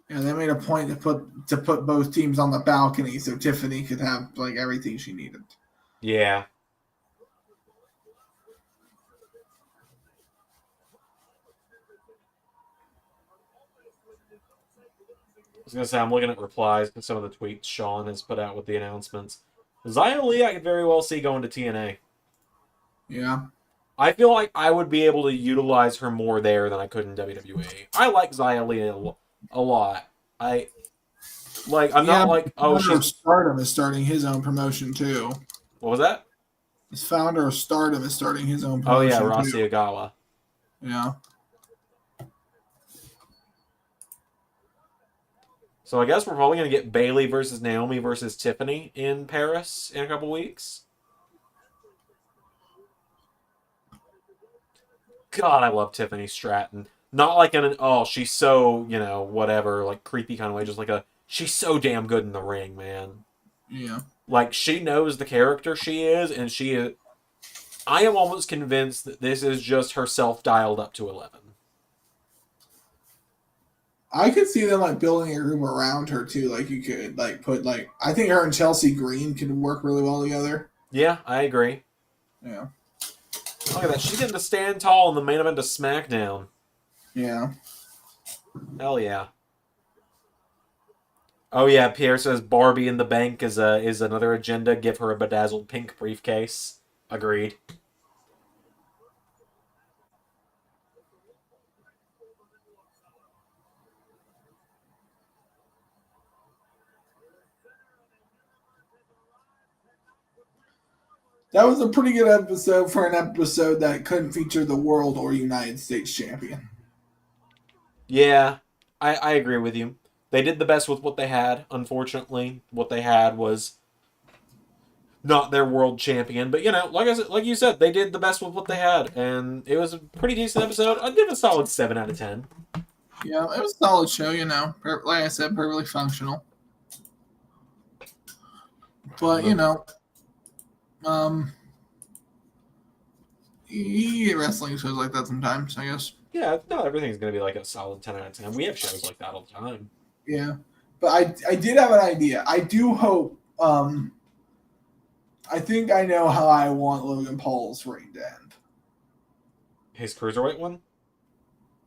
Yeah, they made a point to put both teams on the balcony so Tiffany could have like everything she needed. Yeah. I was going to say, I'm looking at replies to some of the tweets Sean has put out with the announcements. Xia Li, I could very well see going to TNA. Yeah. I feel like I would be able to utilize her more there than I could in WWE. I like Xia Li a lot. I'm not like, oh, she's... Stardom is starting his own promotion too. What was that? This founder of Stardom is starting his own Oh, promotion. yeah, Rossi Ogawa. Yeah. So I guess we're probably going to get Bayley versus Naomi versus Tiffany in Paris in a couple weeks. God, I love Tiffany Stratton. Not like she's so, whatever, like creepy kind of way. Just like she's so damn good in the ring, man. Yeah. Like, she knows the character she is, and I am almost convinced that this is just herself dialed up to 11. I could see them like building a group around her too. Like, you could like put like, I think her and Chelsea Green could work really well together. Yeah, I agree. Yeah. Look at that. She's getting to stand tall in the main event of SmackDown. Yeah. Hell yeah. Oh yeah, Pierre says Barbie in the bank is another agenda. Give her a bedazzled pink briefcase. Agreed. That was a pretty good episode for an episode that couldn't feature the world or United States champion. Yeah, I agree with you. They did the best with what they had. Unfortunately, what they had was not their world champion. But like you said, they did the best with what they had, and it was a pretty decent episode. I'd give it a solid 7 out of 10. Yeah, it was a solid show. Like I said, perfectly functional. But you get wrestling shows like that sometimes, I guess. Yeah, not everything's gonna be like a solid 10 out of 10. We have shows like that all the time. Yeah, but I did have an idea. I do hope. I think I know how I want Logan Paul's reign to end. His cruiserweight one?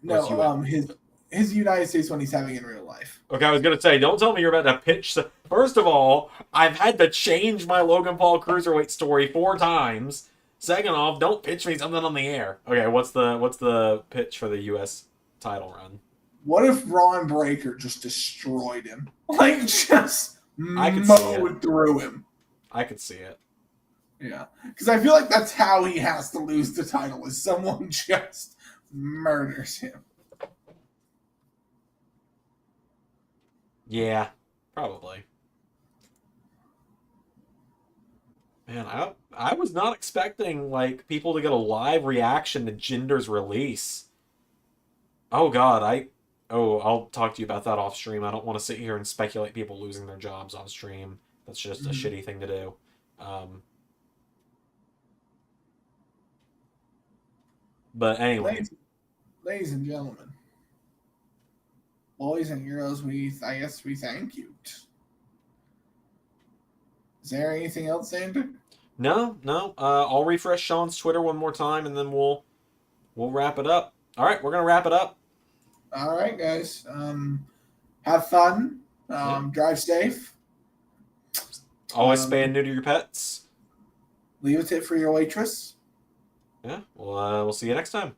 No, his United States one he's having in real life. Okay, I was gonna say, don't tell me you're about to pitch. First of all, I've had to change my Logan Paul cruiserweight story 4 times. Second off, don't pitch me something on the air. Okay, what's the pitch for the U.S. title run? What if Ron Breaker just destroyed him? Like, just mowed through him. I could see it. Yeah, because I feel like that's how he has to lose the title, is someone just murders him. Yeah, probably. Man, I was not expecting people to get a live reaction to Jinder's release. Oh God, I'll talk to you about that off stream. I don't want to sit here and speculate people losing their jobs on stream. That's just a shitty thing to do. But anyway, ladies and gentlemen, boys and girls, I guess we thank you. Is there anything else, Xander? No. I'll refresh Sean's Twitter one more time, and then we'll wrap it up. All right, we're gonna wrap it up. All right, guys. Have fun. Drive safe. Always spay and neuter your pets. Leave a tip for your waitress. Yeah. Well, we'll see you next time.